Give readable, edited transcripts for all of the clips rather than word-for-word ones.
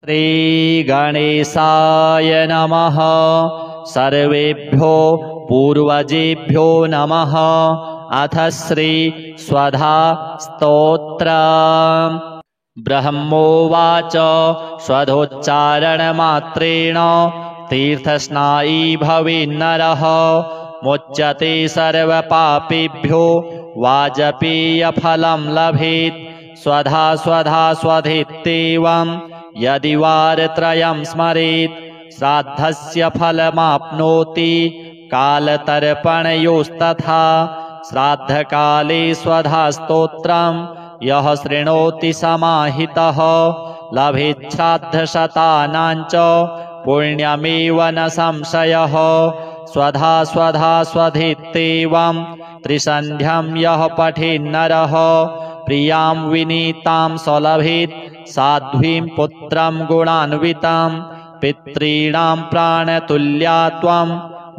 श्रीगणेशाय नमः। सर्वेभ्यो पूर्वजेभ्यो नमः। अथ श्री स्वधा स्तोत्रम्। ब्रह्मोवाच स्वधोच्चारणमात्रेण तीर्थस्नायी भवेन्नरः मुच्यते सर्वपापेभ्यो वाजपेयफलं लभेत्। स्वधा स्वधा स्वधेत्येवं यदि वारत्रयं स्मरेत् श्राद्धस्य फलमाप्नोति कालतर्पणयोस्तथा। श्राद्धकाले स्वधा स्तोत्रं यः शृणोति समाहितः लभेत् श्राद्धशतानां च पुण्यमेव न संशयः। स्वधा स्वधा स्वधेत्येवं त्रिसन्ध्यं यः पठेन्नरः प्रियां विनीतां स लभेत् साध्वीं पुत्रं गुणान्वितं। पितॄणां प्राणतुल्या त्वं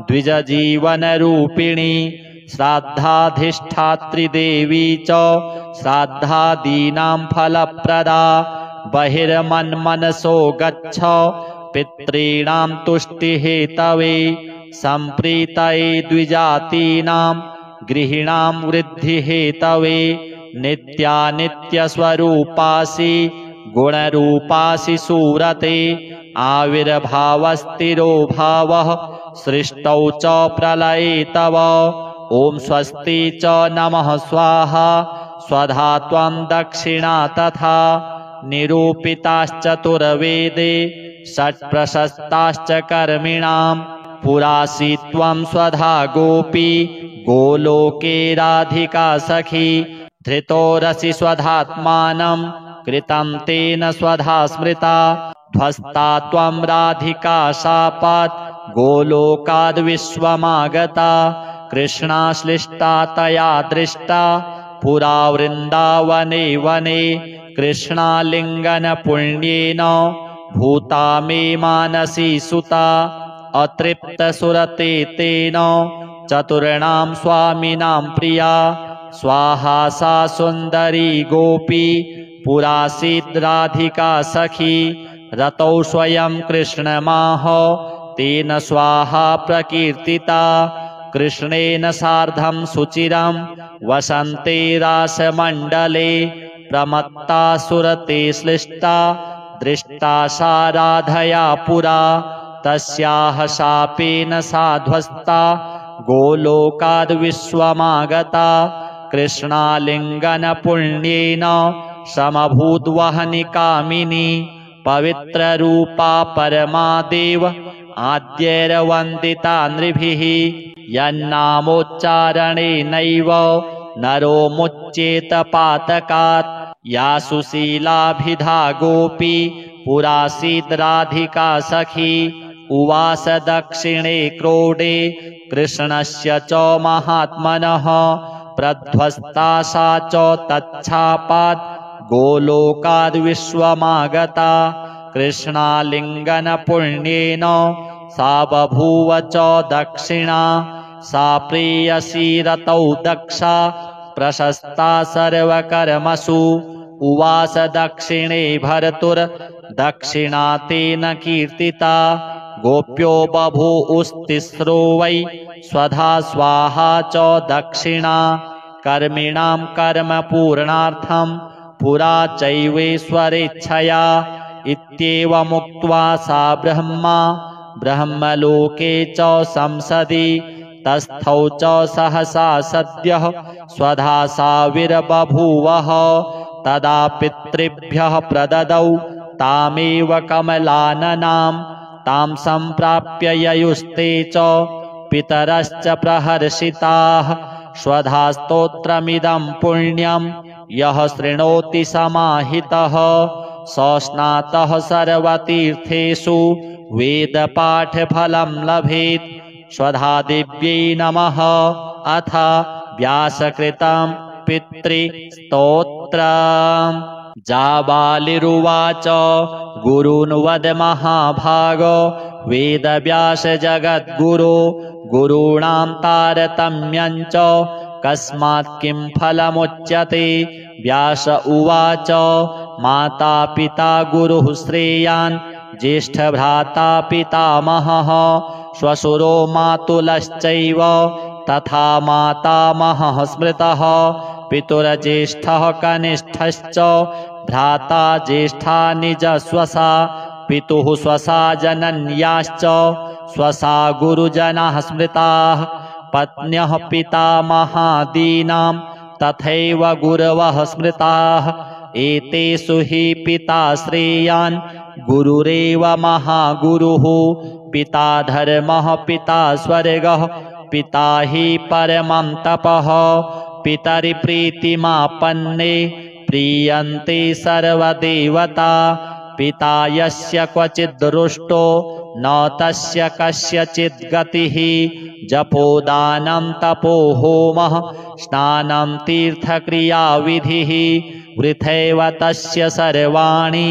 द्विजजीवनरूपिणी श्राद्धाधिष्ठात्री देवी च श्राद्धादीनां फलप्रदा। बहिर्मन्मनसो गच्छ पितॄणां तुष्टिहेतवे सम्प्रीतये द्विजातीनां गृहिणां वृद्धिहेतवे। नित्यानित्यस्वरूपासि गुणरूपासि सूरते आविर्भावस्थिरो भावः सृष्टौ च प्रलये तव। ॐ स्वस्ति च नमः स्वाहा स्वधा त्वं दक्षिणा तथा। निरूपिताश्चतुर्वेदे षट्प्रशस्ताश्च कर्मिणां पुरासि त्वं स्वधा गोपी गोलोके राधिका सखी। धृतोरसि स्वधात्मानं कृतं तेन स्वधा स्मृता। ध्वस्ता त्वं राधिका शापात् गोलोकाद् विश्वमागता। कृष्णाश्लिष्टा तया दृष्टा पुरा वृन्दावने वने। कृष्णालिङ्गनपुण्येन भूता मे मानसी सुता। अतृप्तसुरते तेन चतुर्णां स्वामिनां प्रिया। स्वाहा सा सुन्दरी गोपी पुरासीद् राधिका सखी। रतौ स्वयं कृष्णमाह तेन स्वाहा प्रकीर्तिता। कृष्णेन सार्धं सुचिरं वसन्ते रासमण्डले। प्रमत्ता सुरते श्लिष्टा दृष्टा सा राधया पुरा। तस्याः शापेन सा ध्वस्ता गोलोकाद् विश्वमागता। कृष्णालिङ्गनपुण्येन समभूद्वहनि कामिनी। पवित्ररूपा परमादेव आद्यैर्वन्दिता नृभिः। यन्नामोच्चारणेनैव नरो मुच्येत पातकात्। या सुशीलाभिधा गोपी पुरासीद् राधिका सखी। उवास दक्षिणे क्रोडे कृष्णस्य च महात्मनः। प्रध्वस्ता सा च तच्छापात् गोलोकाद् विश्वमागता। कृष्णालिङ्गनपुण्येन सा बभूव च दक्षिणा। सा प्रेयसी रतौ दक्षा प्रशस्ता सर्वकर्मसु। उवास दक्षिणे भर्तुर्दक्षिणा तेन कीर्तिता। गोप्यो बभूवुस्तिस्रो वै स्वधा स्वाहा च दक्षिणा। कर्मिणां कर्मपूर्णार्थं पुरा चैवेश्वरेच्छया। इत्येवमुक्त्वा सा ब्रह्मलोके च संसदि। तस्थौ च सहसा सद्यः स्वधा साविर्बभूवः। तदा पितृभ्यः प्रददौ तामेव कमलाननां। तां सम्प्राप्य ययुस्ते च पितरश्च प्रहर्षिताः। स्वधा स्तोत्रमिदं पुण्यं यः शृणोति समाहितः स स्नातः सर्वतीर्थेषु वेदपाठफलं लभेत्। स्वधा दिव्यै नमः। अथ व्यासकृतं पितृस्तोत्रम्। जाबालिरुवाच गुरून् वद महाभाग वेदव्यास जगद्गुरो। गुरूणां तारतम्यं च कस्मात् किं फलमुच्यते। व्यास उवाच माता पिता गुरुः श्रेयान् ज्येष्ठभ्राता पितामहः श्वशुरो मातुलश्चैव तथा मातामहः स्मृतः पितुर्ज्येष्ठः कनिष्ठश्च भ्राता ज्येष्ठा निजस्वसा पितुः स्वसा जनन्याश्च स्वसा गुरुजनाः स्मृताः पत्न्यः पितामहादीनां तथैव गुरवः स्मृताः एतेषु हि पिता श्रेयान् गुरुरेव महागुरुः पिता धर्मः पिता स्वर्गः पिता हि परमं तपः पितरिप्रीतिमापन्ने प्रीयन्ते सर्वदेवता पिता यस्य क्वचिद्दृष्टो न तस्य कस्यचित् गतिः जपोदानं तपो होमः स्नानं तीर्थक्रियाविधिः वृथैव तस्य सर्वाणि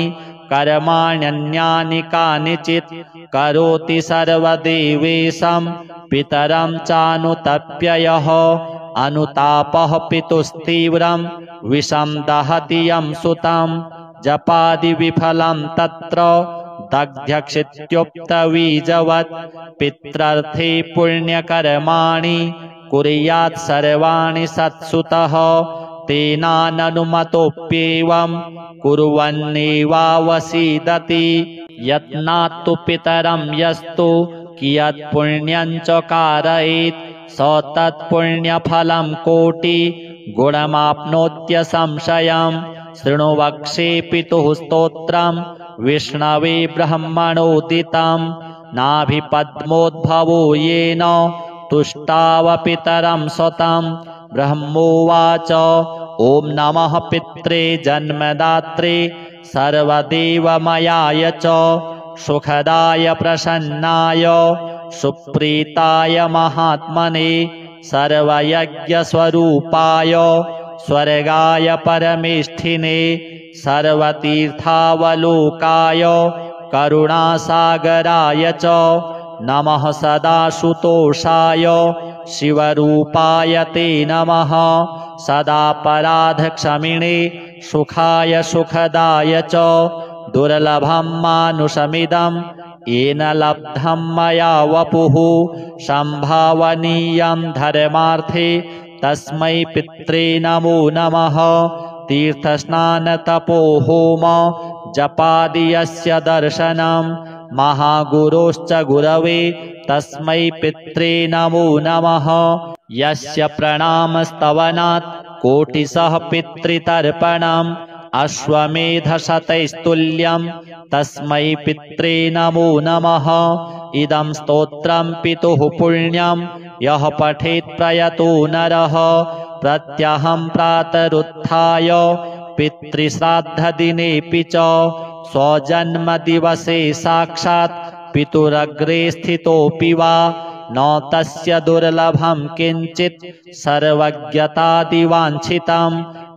कर्माण्यन्यानि कानिचित् करोति सर्वदेवेशं पितरं चानुतप्ययः अनुतापः पितुस्तीव्रं विषं दहति यं सुतं जपादिविफलं तत्र दग्ध्यक्षित्युक्तबीजवत् पित्रर्थे पुण्यकर्माणि कुर्यात् सर्वाणि सत्सुतः तेनाननुमतोऽप्येवं कुर्वन्नेवावसीदति यत्नात्तु पितरं यस्तु कियत् पुण्यं च कारयेत् स तत्पुण्यफलं कोटिगुणमाप्नोत्यसंशयम् शृणु वक्षे पितुः स्तोत्रं विष्णवे ब्रह्मणोदितं नाभिपद्मोद्भवो येन तुष्टावपितरं स्वतं ब्रह्मोवाच ॐ नमः पित्रे जन्मदात्रे सर्वदेवमयाय च सुखदाय प्रसन्नाय सुप्रीताय महात्मने सर्वयज्ञस्वरूपाय स्वर्गाय परमेष्ठिने सर्वतीर्थावलोकाय करुणासागराय च नमः सदाशुतोषाय शिवरूपाय ते नमः सदापराधक्षमिणे सुखाय सुखदाय च दुर्लभं मानुषमिदं येन लब्धं मया वपुः सम्भावनीयं धर्मार्थे तस्मै पित्रे नमो नमः तीर्थस्नानतपो होम जपादि यस्य दर्शनं महागुरोश्च गुरवे तस्मै पित्रे नमो नमः यस्य प्रणामस्तवनात् कोटिशः पितृतर्पणम् अश्वमेधशतैस्तुल्यं तस्मै पित्रे नमो नमः इदं स्तोत्रं पितुः पुण्यं यः पठेत् प्रयतो नरः प्रत्यहं प्रातरुत्थाय पितृश्राद्धदिनेऽपि च स्वजन्मदिवसे साक्षात् पितुरग्रे स्थितोऽपि वा न तस्य दुर्लभं किञ्चित् सर्वज्ञतादिवाञ्छितं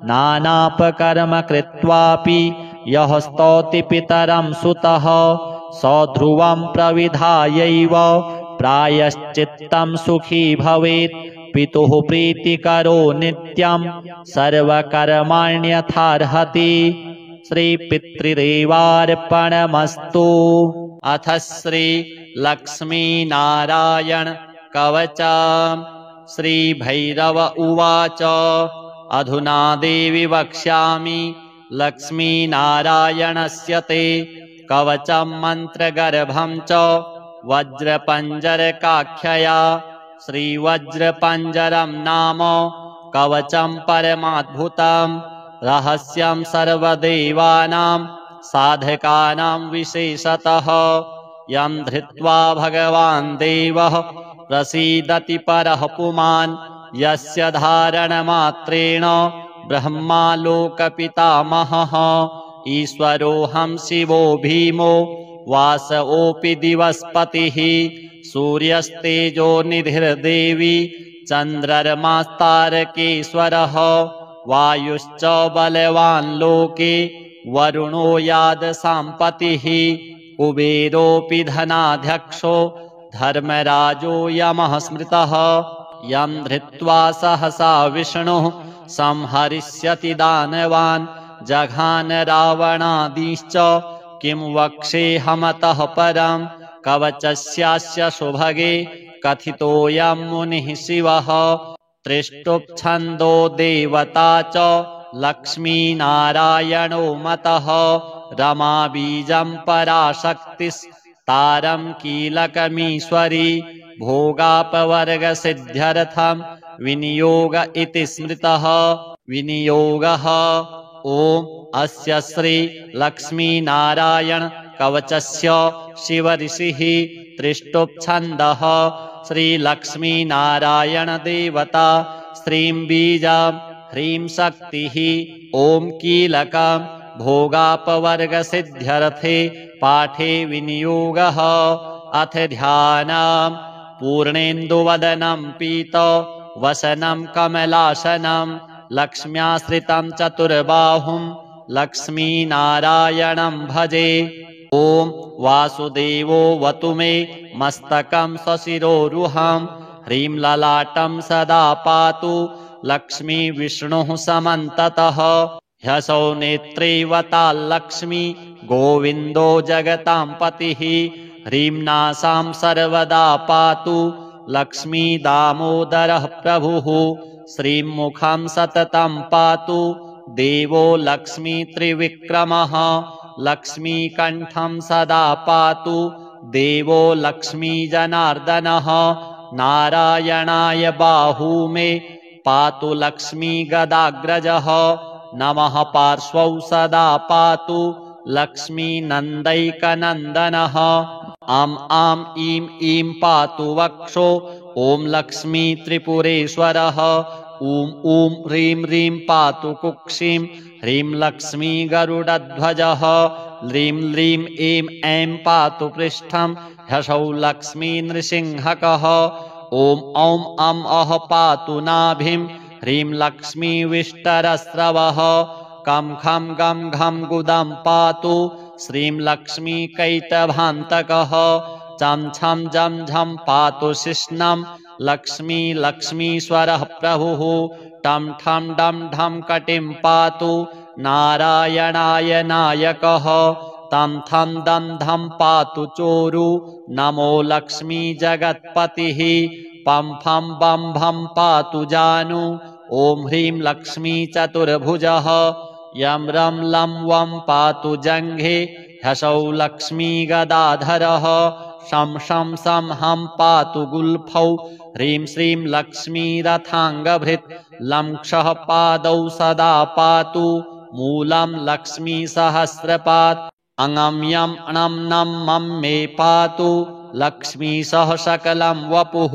नानापकर्म कृत्वापि यः स्तौति पितरं सुतः स ध्रुवं प्रविधायैव प्रायश्चित्तं सुखी भवेत् पितुः प्रीतिकरो नित्यं सर्वकर्माण्यथार्हति श्रीपितृदेवार्पणमस्तु। अथ श्री लक्ष्मीनारायण कवच। श्रीभैरव उवाच अधुना देवि वक्ष्यामि लक्ष्मीनारायणस्य ते कवचं मन्त्रगर्भं च वज्रपञ्जरकाख्यया। श्रीवज्रपञ्जरं नाम कवचं परमाद्भुतं रहस्यं सर्वदेवानां साधकानां विशेषतः यं धृत्वा भगवान् देवः प्रसीदति परः पुमान् यस्य धारणमात्रेण ब्रह्मालोकपितामहः ईश्वरोऽहं शिवो भीमो वासवोऽपि दिवस्पतिः सूर्यस्तेजो निधिर्देवी चन्द्रमास्तारकेश्वरः वायुश्च बलवान् लोके वरुणो यादसाम्पतिः कुबेरोऽपि धनाध्यक्षो धर्मराजो यमः स्मृतः यं धृत्वा सहसा विष्णुः संहरिष्यति दानवान् जघान रावणादिश्च किं वक्ष्येऽहमतः परं कवचस्यास्य सुभगे कथितोऽयं मुनिः शिवः त्रिष्टुप्छन्दो देवता च लक्ष्मीनारायणो मतः रमा बीजं पराशक्तिस्तारं कीलकमीश्वरी भोगापवर्गसिद्ध्यर्थं विनियोग इति स्मृतः विनियोगः ॐ अस्य श्री लक्ष्मीनारायण कवचस्य शिवऋषिः त्रिष्टुप्छन्दः श्रीलक्ष्मीनारायण देवता श्रीं बीजं ह्रीं शक्तिः ॐ कीलकं भोगापवर्गसिद्ध्यर्थे पाठे विनियोगः अथ ध्यानं पूर्णेन्दुवदनं पीतवसनं कमलासनं लक्ष्म्याश्रितं चतुर्बाहुं लक्ष्मीनारायणं भजे ॐ वासुदेवोऽवतु मे मस्तकं सशिरोरुहं ह्रीं ललाटं सदा पातु लक्ष्मीविष्णुः समन्ततः ह्यसौ नेत्रैवताल्लक्ष्मी गोविन्दो जगतां पतिः ह्रीं नासां सर्वदा पातु लक्ष्मीदामोदरः प्रभुः श्रीं मुखं सततं पातु देवो लक्ष्मीत्रिविक्रमः लक्ष्मीकण्ठं सदा पातु देवो लक्ष्मीजनार्दनः नारायणाय बाहू मे पातु लक्ष्मीगदाग्रजः नमः पार्श्वौ सदा पातु लक्ष्मीनन्दैकनन्दनः आम् आम् ईं ईं पातु वक्षो ॐ लक्ष्मीत्रिपुरेश्वरः ॐ ॐ ह्रीं ह्रीं पातु कुक्षिं ह्रीं लक्ष्मीगरुडध्वजः ह्रीं ह्रीं ऐं ऐं पातु पृष्ठं ह्यसौ लक्ष्मीनृसिंहकः ॐ औं अं अः पातु नाभिं ह्रीं लक्ष्मीविष्टरस्रवः कं खं गं घं गुदं पातु श्रीं लक्ष्मीकैटभान्तकः चं छं जं झं पातु शिश्नं लक्ष्मी लक्ष्मीश्वरः प्रभुः टं ठं डं ढं कटिं पातु नारायणाय नायकः तं थं दं धं पातु चोरु नमो लक्ष्मी जगत्पतिः पं फं बं भं पातु जानु ॐ ह्रीं लक्ष्मी चतुर्भुजः यं रं लं वं पातु जङ्घे ह्यसौ लक्ष्मी गदाधरः शं शं सं हं पातु गुल्फौ ह्रीं श्रीं लक्ष्मीरथाङ्गभृत् लं क्षः पादौ सदा पातु मूलं लक्ष्मीसहस्रपात् अङं यं णं नं मं मे पातु लक्ष्मीसह सकलं वपुः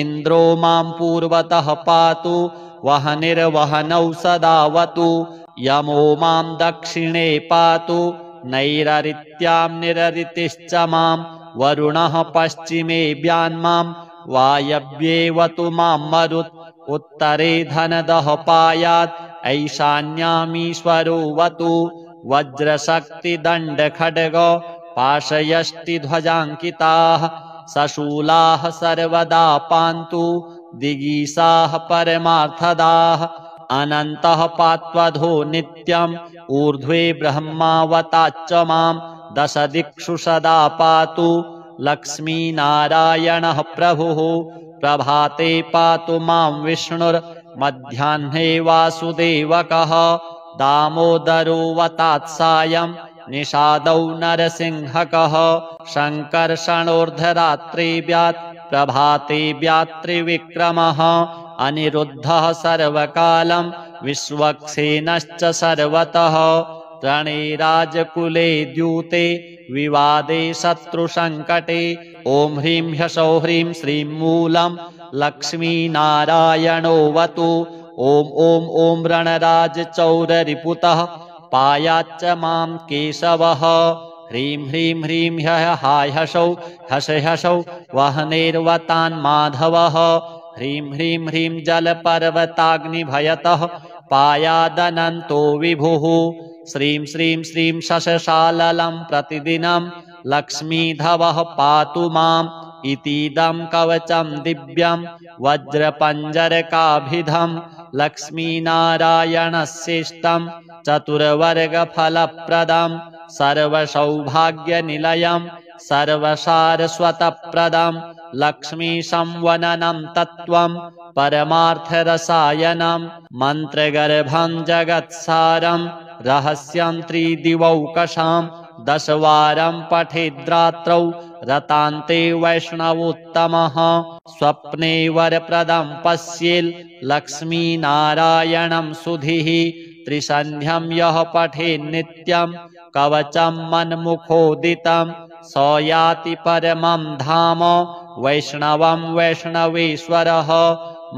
इन्द्रो मां पूर्वतः पातु वहनिर्वहनौ सदावतु यमो मां दक्षिणे पातु नैररित्यां निररितिश्च मां वरुणः पश्चिमे व्यान्मां वायव्येवतु मां मरुत् उत्तरे धनदः पायात् ऐशान्यामीश्वरो वतु वज्रशक्तिदण्डखड्ग पाशयष्टिध्वजाङ्किताः सशूलाः सर्वदा पान्तु दिगीसाः परमार्थदाः अनन्तः पात्वधो नित्यम् ऊर्ध्वे ब्रह्मावताच्च मां दश दिक्षु सदा पातु लक्ष्मीनारायणः प्रभुः प्रभाते पातु मां विष्णुर्मध्याह्ने वासुदेवकः दामोदरो वतात्सायं निषादौ नरसिंहकः शङ्कर्षणोर्धरात्रे व्यात् प्रभाते व्यात्रिविक्रमः अनिरुद्धः सर्वकालं विश्वक्सेनश्च सर्वतः रणे राजकुले द्यूते विवादे शत्रुसङ्कटे ॐ ह्रीं ह्यसौ ह्रीं श्रीं मूलं लक्ष्मीनारायणोऽवतु ॐ ॐ ॐ रणराजचौररिपुतः पायाच्च मां केशवः ह्रीं ह्रीं ह्रीं ह्यः हाय हसौ हस हसौ वहनेर्वतान् माधवः ह्रीं ह्रीं ह्रीं जलपर्वताग्निभयतः पायादनन्तो विभुः श्रीं श्रीं श्रीं शशशाललं प्रतिदिनं लक्ष्मीधवः पातु माम् इतीदं कवचं दिव्यं वज्रपञ्जरकाभिधं लक्ष्मीनारायणस्येष्टं चतुर्वर्गफलप्रदं सर्वसौभाग्यनिलयं सर्वसारस्वतप्रदं लक्ष्मीसंवननं तत्त्वं परमार्थरसायनं मन्त्रगर्भं जगत्सारं रहस्यं त्रिदिवौकषां दशवारं पठेद्रात्रौ रतान्ते वैष्णवोत्तमः स्वप्ने वरप्रदं पश्येल् लक्ष्मीनारायणं सुधीः त्रिसन्ध्यं यः पठेन्नित्यं कवचं मन्मुखोदितं स याति परमं धाम वैष्णवं वैष्णवेश्वरः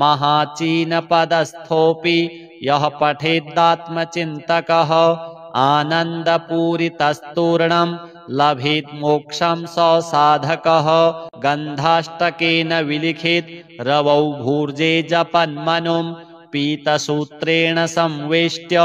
महाचीनपदस्थोऽपि यः पठेदात्मचिन्तकः आनन्दपूरितस्तूर्णं लभेत् मोक्षं स साधकः गन्धाष्टकेन विलिखित रवौ भूर्जे जपन्मनुं पीतसूत्रेण संवेष्ट्य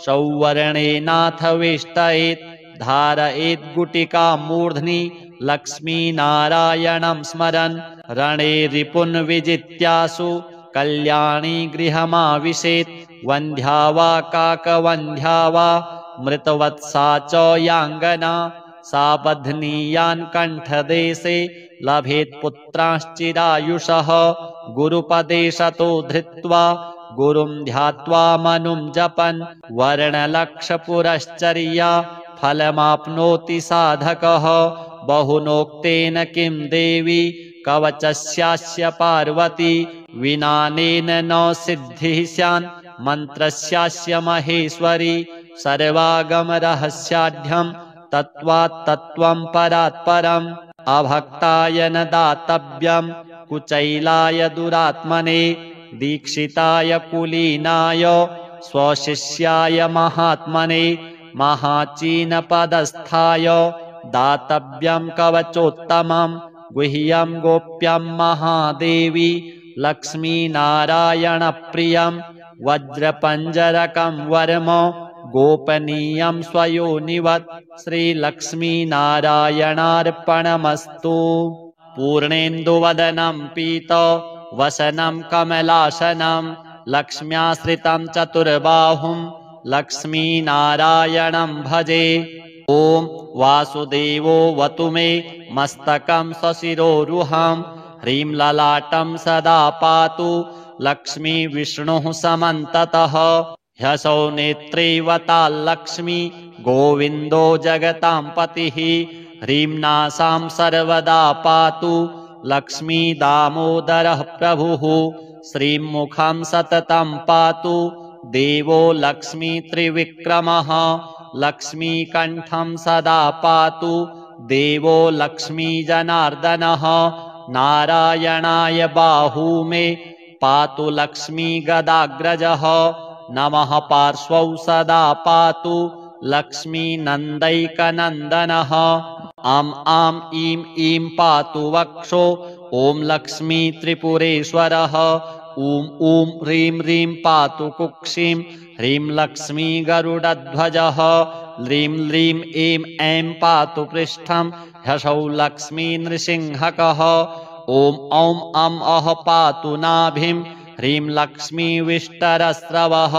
सौवर्णेनाथ वेष्टयेत् धारयेत् गुटिका मूर्ध्नि लक्ष्मीनारायणं स्मरन् रणे रिपुन् विजित्यासु कल्याणी गृहमाविशेत् वन्ध्या वा काकवन्ध्या वा मृतवत्सा च याङ्गना सा बध्नीयान् कण्ठदेशे लभेत् पुत्रांश्चिरायुषः गुरुपदेशतो धृत्वा गुरुं ध्यात्वा मनुं जपन् वर्णलक्षपुरश्चर्या फलमाप्नोति साधकः बहुनोक्तेन किं देवी कवचस्यास्य पार्वती विनानेन न सिद्धिः स्यान् मन्त्रस्यास्य महेश्वरी सर्वागमरहस्याढ्यं तत्त्वात् तत्त्वं परात् परम् अभक्ताय न दातव्यं कुचैलाय दुरात्मने दीक्षिताय कुलीनाय स्वशिष्याय महात्मने महाचीनपदस्थाय दातव्यं कवचोत्तमं गुह्यं गोप्यं महादेवी लक्ष्मीनारायणप्रियं वज्रपञ्जरकं वर्म गोपनीयं स्वयोनिवत् श्रीलक्ष्मीनारायणार्पणमस्तु पूर्णेन्दुवदनं पीत वसनं कमलासनं लक्ष्म्याश्रितं चतुर्बाहुं लक्ष्मीनारायणं भजे ॐ वासुदेवो वतु मे मस्तकं सशिरोरुहं ह्रीं ललाटं सदा पातु लक्ष्मी विष्णुः समन्ततः ह्यसौ नेत्रैवताल्लक्ष्मी गोविन्दो जगतां पतिः ह्रीं नासां सर्वदा पातु लक्ष्मी दामोदरः प्रभुः श्रीं मुखं सततं पातु देवो लक्ष्मी त्रिविक्रमः लक्ष्मीकण्ठं सदा पातु देवो लक्ष्मी जनार्दनः नारायणाय बाहू मे पातु लक्ष्मी गदाग्रजः नमः पार्श्वौ सदा पातु लक्ष्मी नन्दैकनन्दनः आम् आम् ईं ईं पातु वक्षो ॐ लक्ष्मी त्रिपुरेश्वरः ॐ ॐ ह्रीं ह्रीं पातु कुक्षिं ह्रीं लक्ष्मी गरुडध्वजः ह्रीं ह्रीं ऐं ऐं पातु पृष्ठं ह्यसौ लक्ष्मी नृसिंहकः ॐ औं अं अः पातु नाभिं ह्रीं लक्ष्मी विष्टरस्रवः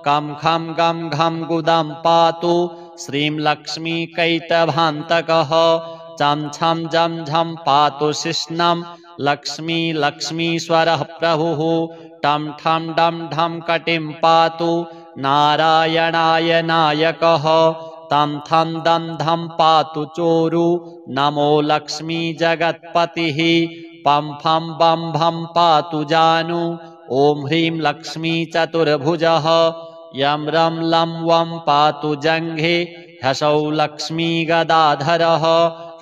कं खं गं घं गुदं पातु श्रीं लक्ष्मी कैटभान्तकः चं छं जं झं पातु शिश्नं लक्ष्मी लक्ष्मीश्वरः प्रभुः टं ठं डं ढं कटिं पातु नारायणाय नायकः तं थं दं धं पातु चोरु नमो लक्ष्मी जगत्पतिः पं फं बं भं पातु जानु ॐ ह्रीं लक्ष्मी चतुर्भुजः यं रं लं वं पातु जङ्घे ह्यसौ लक्ष्मी गदाधरः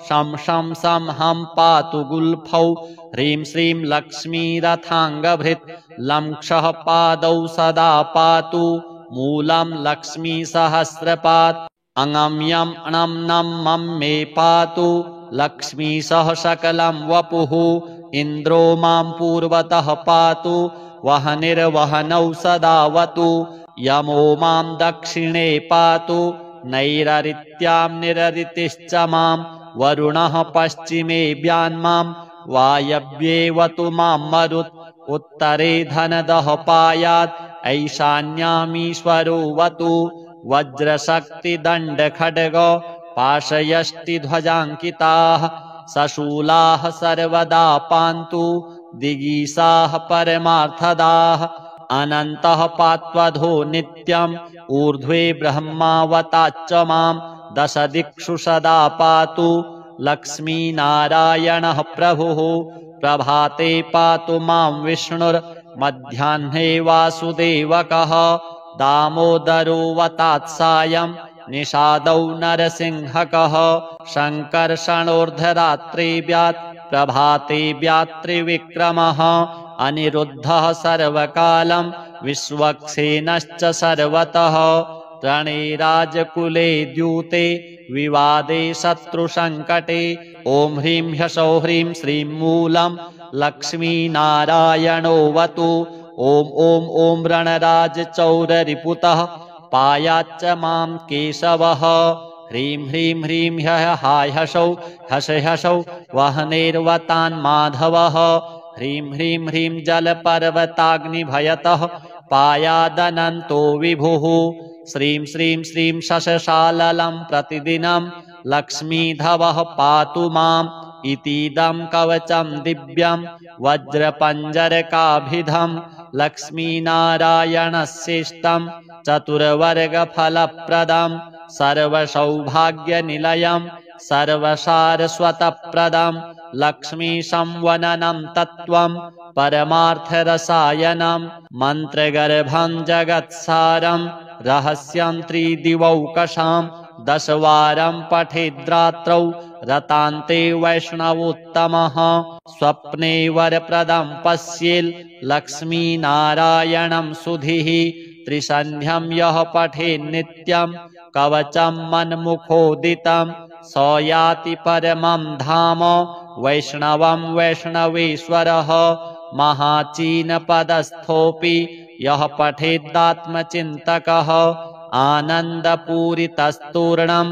शं शं सं हं पातु गुल्फौ ह्रीं श्रीं लक्ष्मी रथाङ्गभृत् लं क्षः पादौ सदा पातु मूलं लक्ष्मी सहस्रपात् अङं यं णं नं मं मे पातु लक्ष्मी सह सकलं वपुः इन्द्रो मां पूर्वतः पातु वहनिर्वहनौ सदावतु यमो मां दक्षिणे पातु नैररित्यां निररितिश्च मां वरुणः पश्चिमे व्यान्मां वायव्ये वतु मां मरुत् उत्तरे धनदः पायात् ऐशान्यामीश्वरोऽवतु वज्रशक्तिदण्डखड्ग पाशयष्टिध्वजाङ्किताः सशूलाः सर्वदा पान्तु दिगीषाः परमार्थदाः अनन्तः पात्वधो नित्यम् ऊर्ध्वे ब्रह्मावताच्च माम् दश दिक्षु सदा पातु लक्ष्मीनारायणः प्रभुः प्रभाते पातु मां विष्णुर्मध्याह्ने वासुदेवकः दामोदरो वतात्सायम् निषादौ नरसिंहकः शङ्कर्षणोर्धरात्रिव्यात् प्रभाते व्यात्रिविक्रमः अनिरुद्धः सर्वकालं विश्वक्सेनश्च सर्वतः रणे राजकुले द्यूते विवादे शत्रुसङ्कटे ॐ ह्रीं ह्सौः ह्रीं श्रीं मूलं लक्ष्मीनारायणोऽवतु ॐ ॐ ॐ रणराजचौररिपुतः पायाच्च मां केशवः ह्रीं ह्रीं ह्रीं ह्यः हाय हसौ हस हसौ वह्नेर्वतान् माधवः ह्रीं ह्रीं ह्रीं जलपर्वताग्निभयतः पायादनन्तो विभुः श्रीं श्रीं श्रीं शशशाललं प्रतिदिनं लक्ष्मीधवः पातु माम् इतीदं कवचं दिव्यं वज्रपञ्जरकाभिधं लक्ष्मीनारायणस्येष्टं चतुर्वर्गफलप्रदं सर्वसौभाग्यनिलयं सर्वसारस्वतप्रदं लक्ष्मीसंवननं तत्त्वं परमार्थरसायनं मन्त्रगर्भं जगत्सारं रहस्यं त्रिदिवौकशां दशवारं पठेद्रात्रौ रतान्ते वैष्णवोत्तमः स्वप्ने वरप्रदं पश्येल् लक्ष्मीनारायणं सुधीः त्रिसन्ध्यं यः पठेन्नित्यं कवचं मन्मुखोदितं स याति परमं धाम वैष्णवं वैष्णवेश्वरः महाचीनपदस्थोऽपि यः पठेदात्मचिन्तकः आनन्दपूरितस्तूर्णं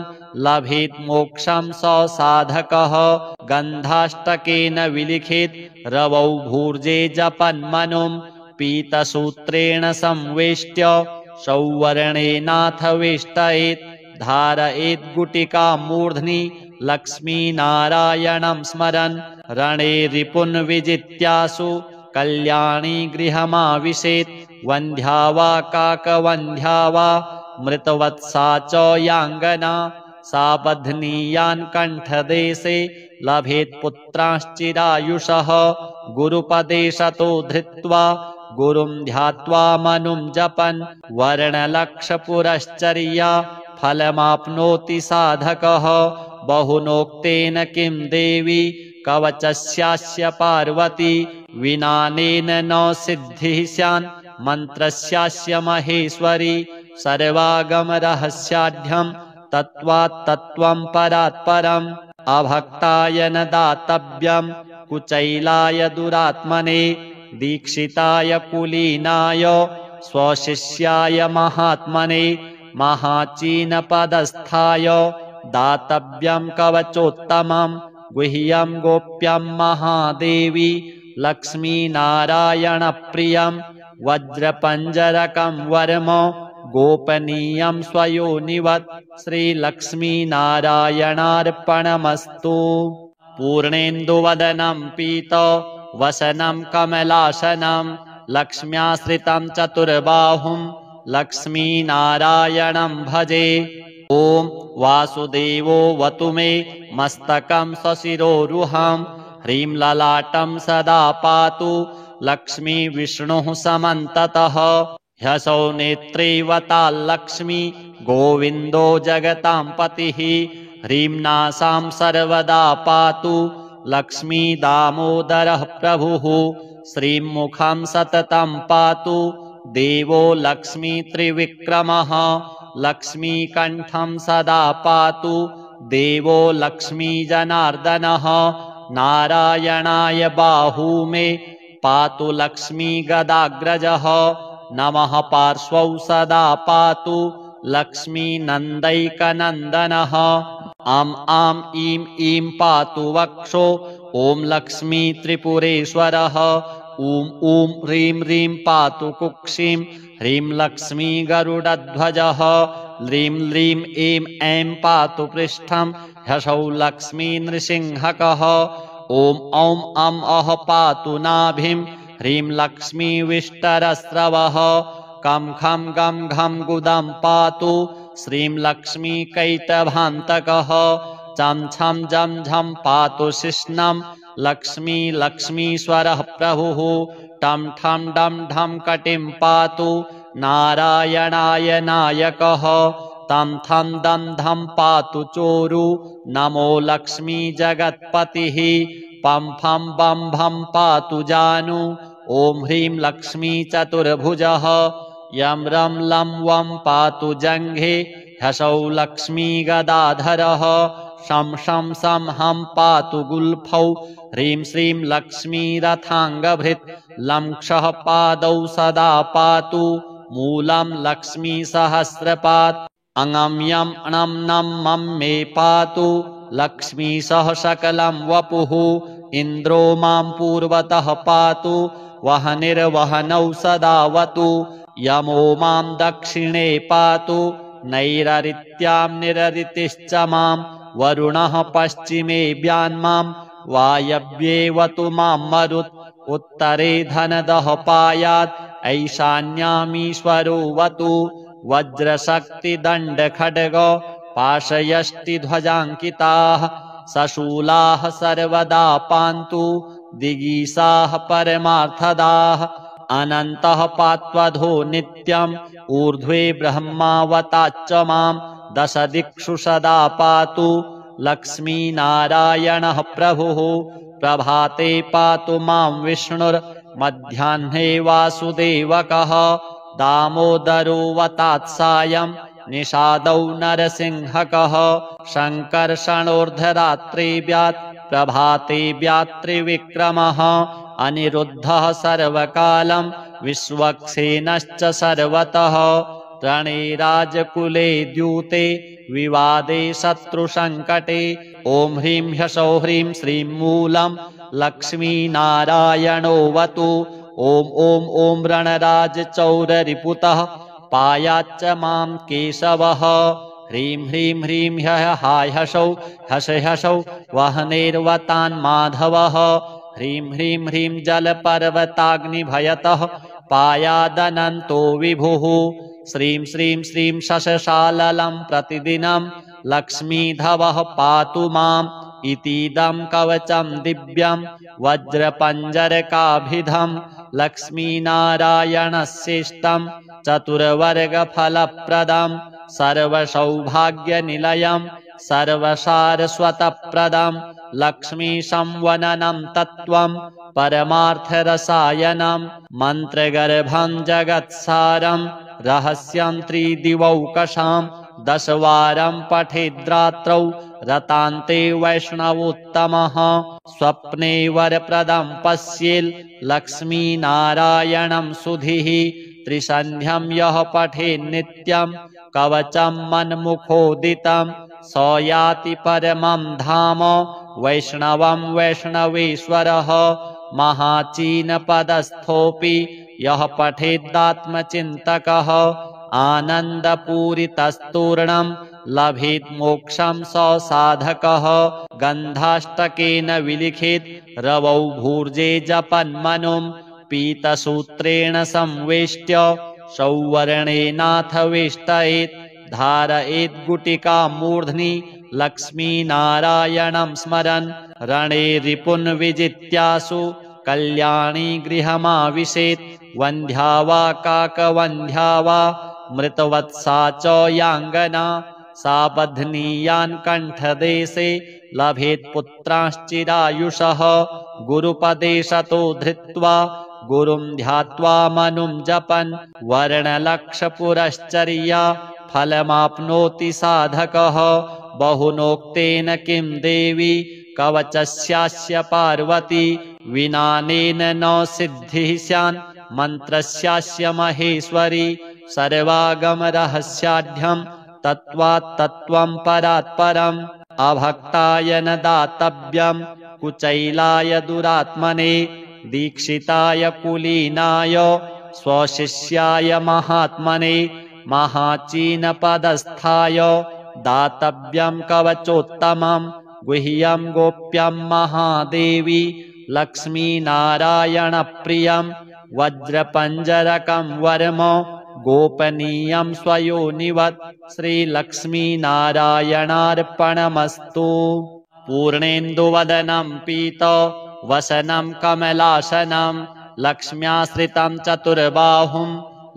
लभेत् मोक्षं स साधकः गन्धाष्टकेन विलिखेत् रवौ भूर्जे जपन्मनुं पीतसूत्रेण संवेष्ट्य सौवर्णेनाथ वेष्टयेत् धारयेत् गुटिका मूर्ध्नि लक्ष्मीनारायणं स्मरन् रणे रिपुन् विजित्यासु कल्याणी गृहमाविशेत् वन्ध्या वा काकवन्ध्या वा मृतवत्सा च याङ्गना सा बध्नीयान् कण्ठदेशे लभेत् पुत्रांश्चिरायुषः गुरुपदे शतो धृत्वा गुरुं ध्यात्वा मनुं जपन् वर्णलक्षपुरश्चर्या फलमाप्नोति साधकः बहुनोक्तेन किं देवी कवचस्यास्य पार्वती विनानेन न सिद्धिः स्यान् मन्त्रस्यास्य महेश्वरी सर्वागमरहस्याढ्यं तत्त्वात् तत्त्वं परात् परम् अभक्ताय न दातव्यं कुचैलाय दुरात्मने दीक्षिताय कुलीनाय स्वशिष्याय महात्मने महाचीनपदस्थाय दातव्यं कवचोत्तमं गुह्यं गोप्यं महादेवी लक्ष्मीनारायणप्रियं वज्रपञ्जरकं वर्म गोपनीयं स्वयोनिवत् श्रीलक्ष्मीनारायणार्पणमस्तु पूर्णेन्दुवदनं पीत वसनं कमलासनं लक्ष्म्याश्रितं चतुर्बाहुं लक्ष्मीनारायणं भजे ॐ वासुदेवोऽवतु मे मस्तकं सशिरोरुहं ह्रीं ललाटं सदा पातु लक्ष्मी विष्णुः समन्ततः ह्सौ नेत्रैवताल्लक्ष्मी गोविन्दो जगतां पतिः ह्रीं नासां सर्वदा पातु लक्ष्मी दामोदरः प्रभुः श्रीं मुखं सततं पातु देवो लक्ष्मी त्रिविक्रमः लक्ष्मीकण्ठं सदा पातु देवो लक्ष्मी जनार्दनः नारायणाय बाहू मे पातु लक्ष्मी गदाग्रजः नमः पार्श्वौ सदा पातु लक्ष्मी नन्दैकनन्दनः आम् आम् ईं ईं पातु वक्षो ॐ लक्ष्मी त्रिपुरेश्वरः ॐ ॐ ह्रीं ह्रीं पातु कुक्षिं ह्रीं लक्ष्मी गरुडध्वजः ल्रीं ल्रीं ऐं ऐं पातु पृष्ठं ह्सौः लक्ष्मी नृसिंहकः ॐ औं अं अः पातु नाभिं ह्रीं लक्ष्मी विष्टरस्रवः कं खं गं घं गुदं पातु श्रीं लक्ष्मी कैटभान्तकः चं छं जं झं पातु शिश्नं लक्ष्मी लक्ष्मीश्वरः प्रभुः टं ठं डं ढं कटिं पातु नारायणाय नायकः तं थं दं धं पातु चोरु नमो लक्ष्मी जगत्पतिः पं फं बं भं पातु जानु ॐ ह्रीं लक्ष्मी चतुर्भुजः यं रं लं वं पातु जङ्घे ह्सौः लक्ष्मी गदाधरः शं शं सं हं पातु गुल्फौ ह्रीं श्रीं लक्ष्मी रथाङ्गभृत् लं क्षः पादौ सदा पातु मूलं लक्ष्मी सहस्रपात् अङं यं णं नं मं मे पातु लक्ष्मी सह सकलं वपुः इन्द्रो मां पूर्वतः पातु वहनिर्वहनौ सदावतु यमो मां दक्षिणे पातु नैररित्यां निररितिश्च मां वरुणः पश्चिमे व्यान्मां वायव्येवतु मां मरुत् उत्तरे धनदः पायात् ऐशान्यामीश्वरोऽवतु वज्रशक्तिदण्डखड्ग पाशयष्टिध्वजाङ्किताः सशूलाः सर्वदा पान्तु दिगीसाः परमार्थदाः अनन्तः पात्वधो नित्यम् ऊर्ध्वे ब्रह्मावताच्च मां दशदिक्षु सदा पातु लक्ष्मीनारायणः प्रभुः प्रभाते पातु मां विष्णुर्मध्याह्ने वासुदेवकः दामोदरो वतात्सायं निषादौ नरसिंहकः शङ्कर्षणोर्धरात्रे व्यात् प्रभाते व्यात्रिविक्रमः अनिरुद्धः सर्वकालं विश्वक्सेनश्च सर्वतः रणे राजकुले द्यूते विवादे शत्रुसङ्कटे ॐ ह्रीं ह्सौः ह्रीं श्रीं मूलं लक्ष्मीनारायणोऽवतु ॐ ॐ ॐ रणराजचौररिपुतः पायाच्च मां केशवः ह्रीं ह्रीं ह्रीं हाय ह्सौः ह्सौः वह्नेर्वतान् माधवः ह्रीं ह्रीं ह्रीं जलपर्वताग्निभयतः पायादनन्तो विभुः श्रीं श्रीं श्रीं शशशाललं प्रतिदिनं लक्ष्मीधवः पातु माम् इतीदं कवचं दिव्यं वज्रपञ्जरकाभिधं लक्ष्मीनारायणस्येष्टं चतुर्वर्गफलप्रदं सर्वसौभाग्यनिलयं सर्वसारस्वतप्रदं लक्ष्मीसंवननं तत्त्वं परमार्थरसायनं मन्त्रगर्भं जगत्सारं रहस्यं त्रिदिवौकशां दशवारं पठेद्रात्रौ रतान्ते वैष्णवोत्तमः स्वप्ने वरप्रदं पश्येल् लक्ष्मीनारायणं सुधीः त्रिसन्ध्यं यः पठेन्नित्यं कवचं मन्मुखोदितं स याति परमं धाम वैष्णवं वैष्णवेश्वरः महाचीनपदस्थोऽपि यः पठेदात्मचिन्तकः आनन्दपूरितस्तूर्णं लभेत् मोक्षं स साधकः गन्धाष्टकेन विलिखित रवौ भूर्जे जपन्मनुं पीतसूत्रेण संवेष्ट्य सौवर्णेनाथ वेष्टयेत् धारयेत् गुटिकां मूर्ध्नि लक्ष्मीनारायणं स्मरन् रणे रिपुन् विजित्यासु कल्याणी गृहमाविशेत् वन्ध्या वा काकवन्ध्या वा मृतवत्सा च याङ्गना सा बध्नीयान् कण्ठदेशे लभेत् पुत्रांश्चिरायुषः गुरुपदेशतो धृत्वा गुरुं ध्यात्वा मनुं जपन् वर्णलक्षपुरश्चर्या फलमाप्नोति साधकः बहुनोक्तेन किं देवी कवचस्यास्य पार्वती विनानेन न सिद्धिः स्यान् मन्त्रस्यास्य महेश्वरी सर्वागमरहस्याढ्यं तत्त्वात् तत्त्वं परात् परम् अभक्ताय न दातव्यं कुचैलाय दुरात्मने दीक्षिताय कुलीनाय स्वशिष्याय महात्मने महाचीनपदस्थाय दातव्यं कवचोत्तमं गुह्यं गोप्यं महादेवी लक्ष्मीनारायणप्रियं वज्रपञ्जरकं वर्म गोपनीयं स्वयोनिवत् श्रीलक्ष्मीनारायणार्पणमस्तु। पूर्णेन्दुवदनं पीत वसनं कमलासनं लक्ष्म्याश्रितं चतुर्बाहुं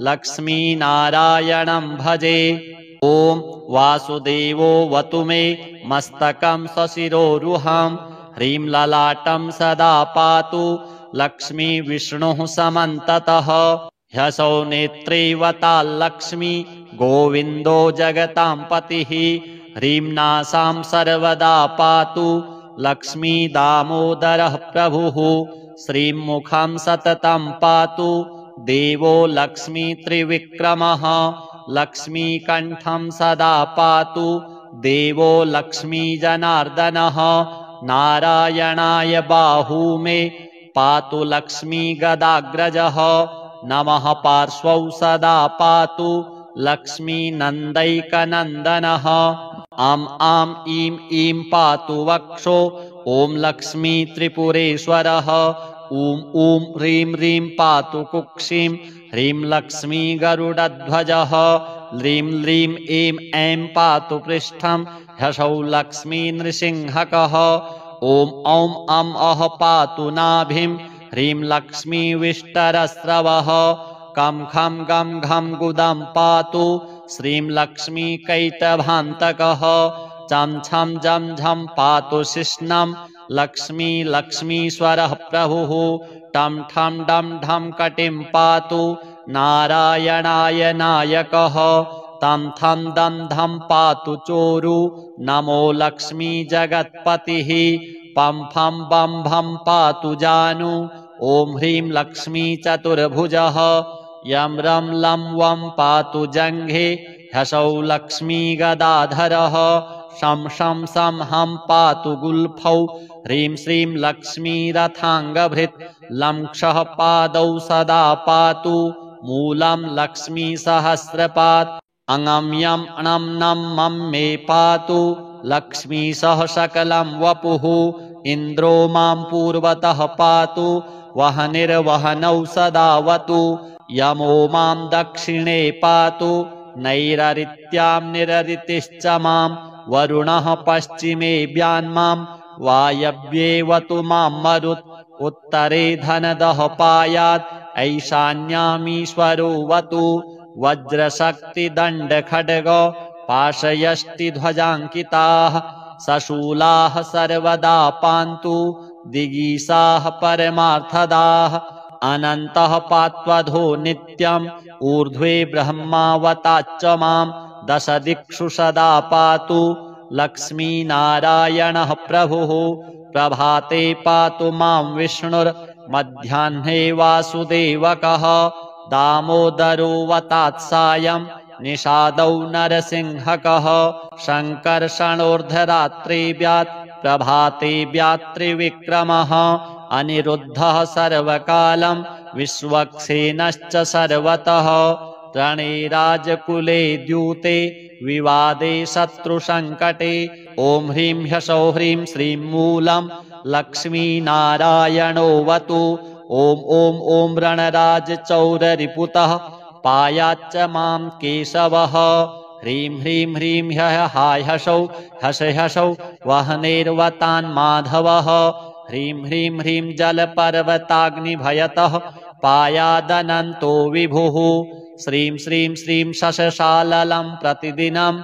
लक्ष्मीनारायणं भजे। ॐ वासुदेवो वतु मे मस्तकं सशिरोरुहं ह्रीं ललाटं सदा पातु लक्ष्मी विष्णुः समन्ततः ह्यसौ नेत्रैवताल्लक्ष्मी गोविन्दो जगतां पतिः ह्रीं नासां सर्वदा पातु लक्ष्मी दामोदरः प्रभुः श्रीं मुखं सततं पातु देवो लक्ष्मी त्रिविक्रमः लक्ष्मीकण्ठं सदा पातु देवो लक्ष्मी जनार्दनः नारायणाय बाहू मे पातु लक्ष्मी गदाग्रजः नमः पार्श्वौ सदा पातु लक्ष्मी नन्दैकनन्दनः आम् आम् ईं ईं पातु वक्षो ॐ लक्ष्मी त्रिपुरेश्वरः ॐ ॐ ह्रीं ह्रीं पातु कुक्षिं ह्रीं लक्ष्मी गरुडध्वजः ह्रीं ह्रीं ऐं ऐं पातु पृष्ठं ह्सौ लक्ष्मी नृसिंहकः ॐ औं अं अः पातु नाभिं ह्रीं लक्ष्मी विष्टरस्रवः कं खं गं घं गुदं पातु श्रीं लक्ष्मी कैटभान्तकः चं छं जं झं पातु शिश्नं लक्ष्मी लक्ष्मीश्वरः प्रभुः टं ठं डं ढं कटिं पातु नारायणाय नायकः तं थं दं धं पातु चोरु नमो लक्ष्मी जगत्पतिः पं फं बं भं पातु जानु ॐ ह्रीं लक्ष्मी चतुर्भुजः यं रं लं वं पातु जङ्घे ह्सौ लक्ष्मी गदाधरः शं शं सं हं पातु गुल्फौ ह्रीं श्रीं लक्ष्मी रथाङ्गभृत् लं क्षः पादौ सदा पातु मूलं लक्ष्मी सहस्रपात् अङं यं णं नं मं मे पातु लक्ष्मी सह सकलं वपुः इन्द्रो मां पूर्वतः पातु वहनिर्वहनौ सदावतु यमो मां दक्षिणे पातु नैररित्यां निररितिश्च मां वरुणः पश्चिमे व्यान्मां वायव्येवतु मां मरुत् उत्तरे धनदः पायात् ऐशान्यामीश्वरो वतु वज्रशक्तिदण्डखड्ग पाशयष्टिध्वजाङ्किताः सशूलाः सर्वदा पान्तु दिगीसाः परमार्थदाः अनन्तः पात्वधो नित्यम् ऊर्ध्वे ब्रह्मावताच्च मां दशदिक्षु सदा पातु लक्ष्मीनारायणः प्रभुः प्रभाते पातु मां विष्णुर्मध्याह्ने वासुदेवकः दामोदरो वतात्सायं निषादौ नरसिंहकः शङ्कर्षणोर्धरात्रे व्यात् प्रभाते व्यात्रिविक्रमः अनिरुद्धः सर्वकालं विश्वक्सेनश्च सर्वतः रणे राजकुले द्यूते विवादे शत्रुसङ्कटे ॐ ह्रीं ह्सौः ह्रीं श्रीं मूलं लक्ष्मीनारायणोऽवतु ॐ ॐ ॐ रणराजचौररिपुतः पायाच्च मां केशवः ह्रीं ह्रीं ह्रीं हाय हसौ हस हसौ वहनेर्वतान् माधवः ह्रीं ह्रीं ह्रीं जलपर्वताग्निभयतः पायादनन्तो विभुः श्रीं श्रीं श्रीं शशशाललं प्रतिदिनं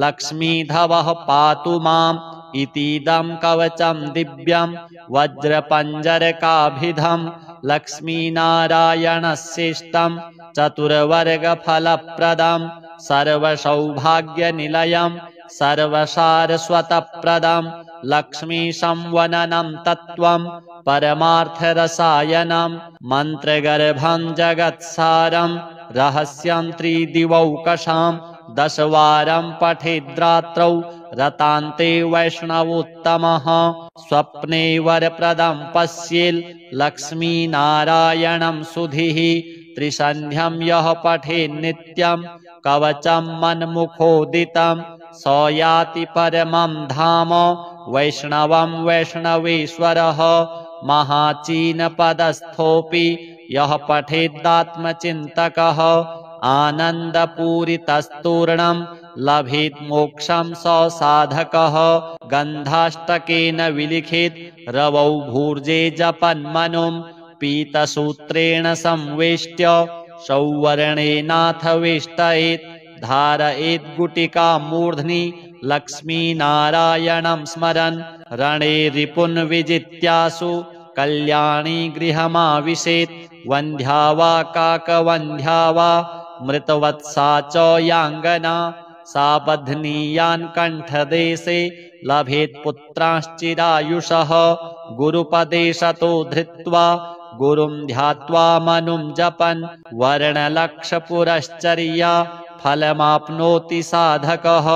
लक्ष्मीधवः पातु माम् इतीदं कवचं दिव्यं वज्रपञ्जरकाभिधं लक्ष्मीनारायणस्येष्टं चतुर्वर्गफलप्रदं सर्वसौभाग्यनिलयं सर्वसारस्वतप्रदं लक्ष्मीसंवननं तत्त्वं परमार्थरसायनं मन्त्रगर्भं जगत्सारं रहस्यं त्रिदिवौकषां दशवारं पठेद्रात्रौ रतान्ते वैष्णवोत्तमः स्वप्ने वरप्रदं पश्येल् लक्ष्मीनारायणं सुधिः त्रिसन्ध्यं यः पठेन्नित्यं कवचं मन्मुखोदितं स याति परमं धाम वैष्णवं वैष्णवेश्वरः। महाचीनपदस्थोऽपि यः पठेदात्मचिन्तकः आनन्दपूरितस्तूर्णं लभेत् मोक्षं स साधकः। गन्धाष्टकेन विलिखित रवौ भूर्जे जपन्मनुं पीतसूत्रेण संवेष्ट्य सौवर्णेनाथ वेष्टयेत्। धारयेत् गुटिकां मूर्ध्नि लक्ष्मीनारायणं स्मरन् रणे रिपुन् विजित्यासु कल्याणी गृहमाविशेत्। वन्ध्या वा काकवन्ध्या वा मृतवत्सा च याङ्गना सा बध्नीयान् कण्ठदेशे लभेत् पुत्रांश्चिरायुषः। गुरुपदेशतो धृत्वा गुरुं ध्यात्वा मनुं जपन् वर्णलक्षपुरश्चर्या फलमाप्नोति साधकः।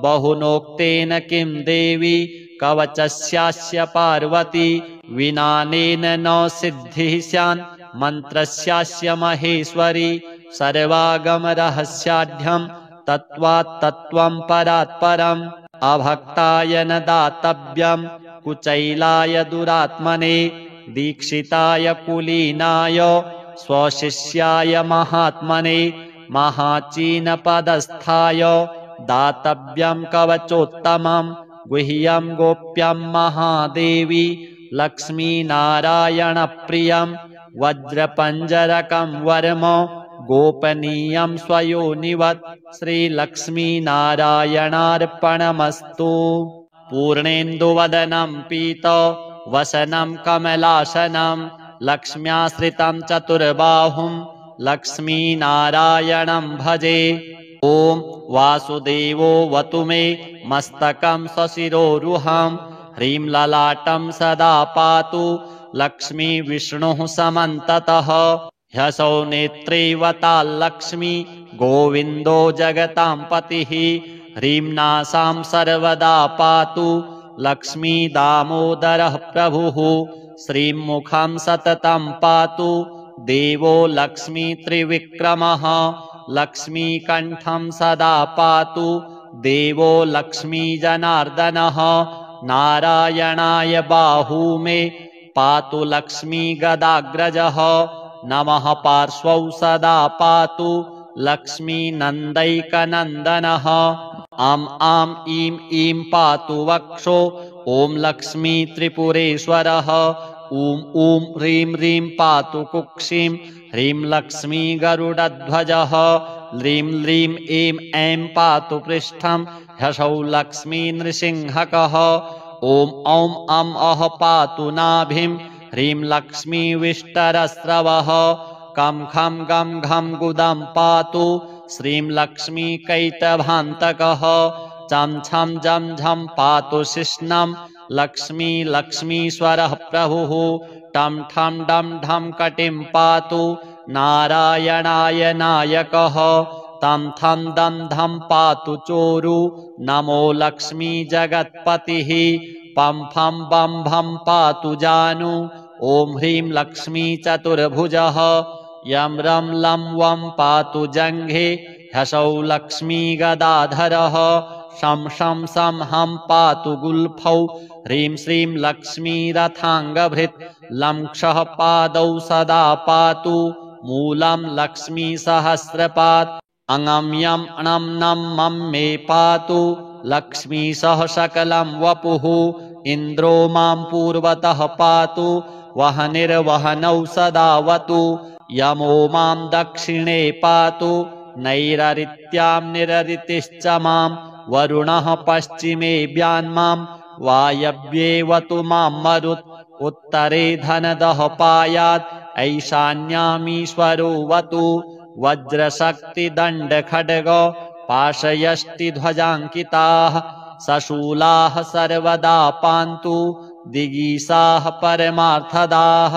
बहुनोक्तेन किं देवी कवचस्यास्य पार्वती विनानेन न सिद्धिः स्यान् मन्त्रस्यास्य महेश्वरी। सर्वागमरहस्याढ्यं तत्त्वात् तत्त्वं परात् परम् अभक्ताय न दातव्यं कुचैलाय दुरात्मने दीक्षिताय कुलीनाय स्वशिष्याय महात्मने महाचीनपदस्थाय दातव्यं कवचोत्तमं गुह्यं गोप्यं महादेवी लक्ष्मीनारायणप्रियं वज्रपञ्जरकं वर्म गोपनीयं स्वयोनिवत् श्रीलक्ष्मीनारायणार्पणमस्तु। पूर्णेन्दुवदनं पीत वसनं कमलासनं लक्ष्म्याश्रितं चतुर्बाहुं लक्ष्मीनारायणं भजे। ॐ वासुदेवो वतु मे मस्तकं सशिरोरुहं ह्रीं ललाटं सदा पातु लक्ष्मी विष्णुः समन्ततः। ह्यसौ नेत्रैवताल्लक्ष्मी गोविन्दो जगतां पतिः ह्रीं नासां सर्वदा पातु लक्ष्मी दामोदरः प्रभुः। श्रीं मुखं सततं पातु देवो लक्ष्मी त्रिविक्रमः लक्ष्मीकण्ठं सदा पातु देवो लक्ष्मी जनार्दनः। नारायणाय बाहू मे पातु लक्ष्मी गदाग्रजः नमः पार्श्वौ सदा पातु लक्ष्मी नन्दैकनन्दनः। आं ईं ईं पातु वक्षो ॐ लक्ष्मी त्रिपुरेश्वरः। ॐ ह्रीं ह्रीं पातु कुक्षिं ह्रीं लक्ष्मी गरुडध्वजः। ह्रीं ह्रीं ऐं ऐं पातु पृष्ठं ह्सौ लक्ष्मी नृसिंहकः। ॐ औं अं अः पातु नाभिं ह्रीं लक्ष्मी विष्टरस्रवः। कं खं गं घं गुदं पातु श्रीं लक्ष्मी कैटभान्तकः। चं छं जं झं पातु शिश्नं लक्ष्मी लक्ष्मीश्वरः प्रभुः। टं ठं डं ढं कटिं पातु नारायणाय नायकः। तं थं दं धं पातु चोरु नमो लक्ष्मी जगत्पतिः। पं फं बं भं पातु जानु ॐ ह्रीं लक्ष्मी चतुर्भुजः। यं रं लं वं पातु जङ्घे ह्सौ लक्ष्मी गदाधरः। शं शं सं हं पातु गुल्फौ ह्रीं श्रीं लक्ष्मी रथाङ्गभृत्। लं क्षः पादौ सदा पातु मूलं लक्ष्मी सहस्रपात्। अङं यं णं नं मं मे पातु लक्ष्मी सह सकलं वपुः। इन्द्रो मां पूर्वतः पातु वहनिर्वहनौ सदावतु। यमो मां दक्षिणे पातु नैररित्यां निररितिश्च मां। वरुणः पश्चिमे व्यान्मां वायव्येवतु मां मरुत्। उत्तरे धनदः पायात् ऐशान्यामीश्वरो वतु। वज्रशक्तिदण्डखड्ग पाशयष्टिध्वजाङ्किताः सशूलाः सर्वदा पान्तु दिगीसाः परमार्थदाः।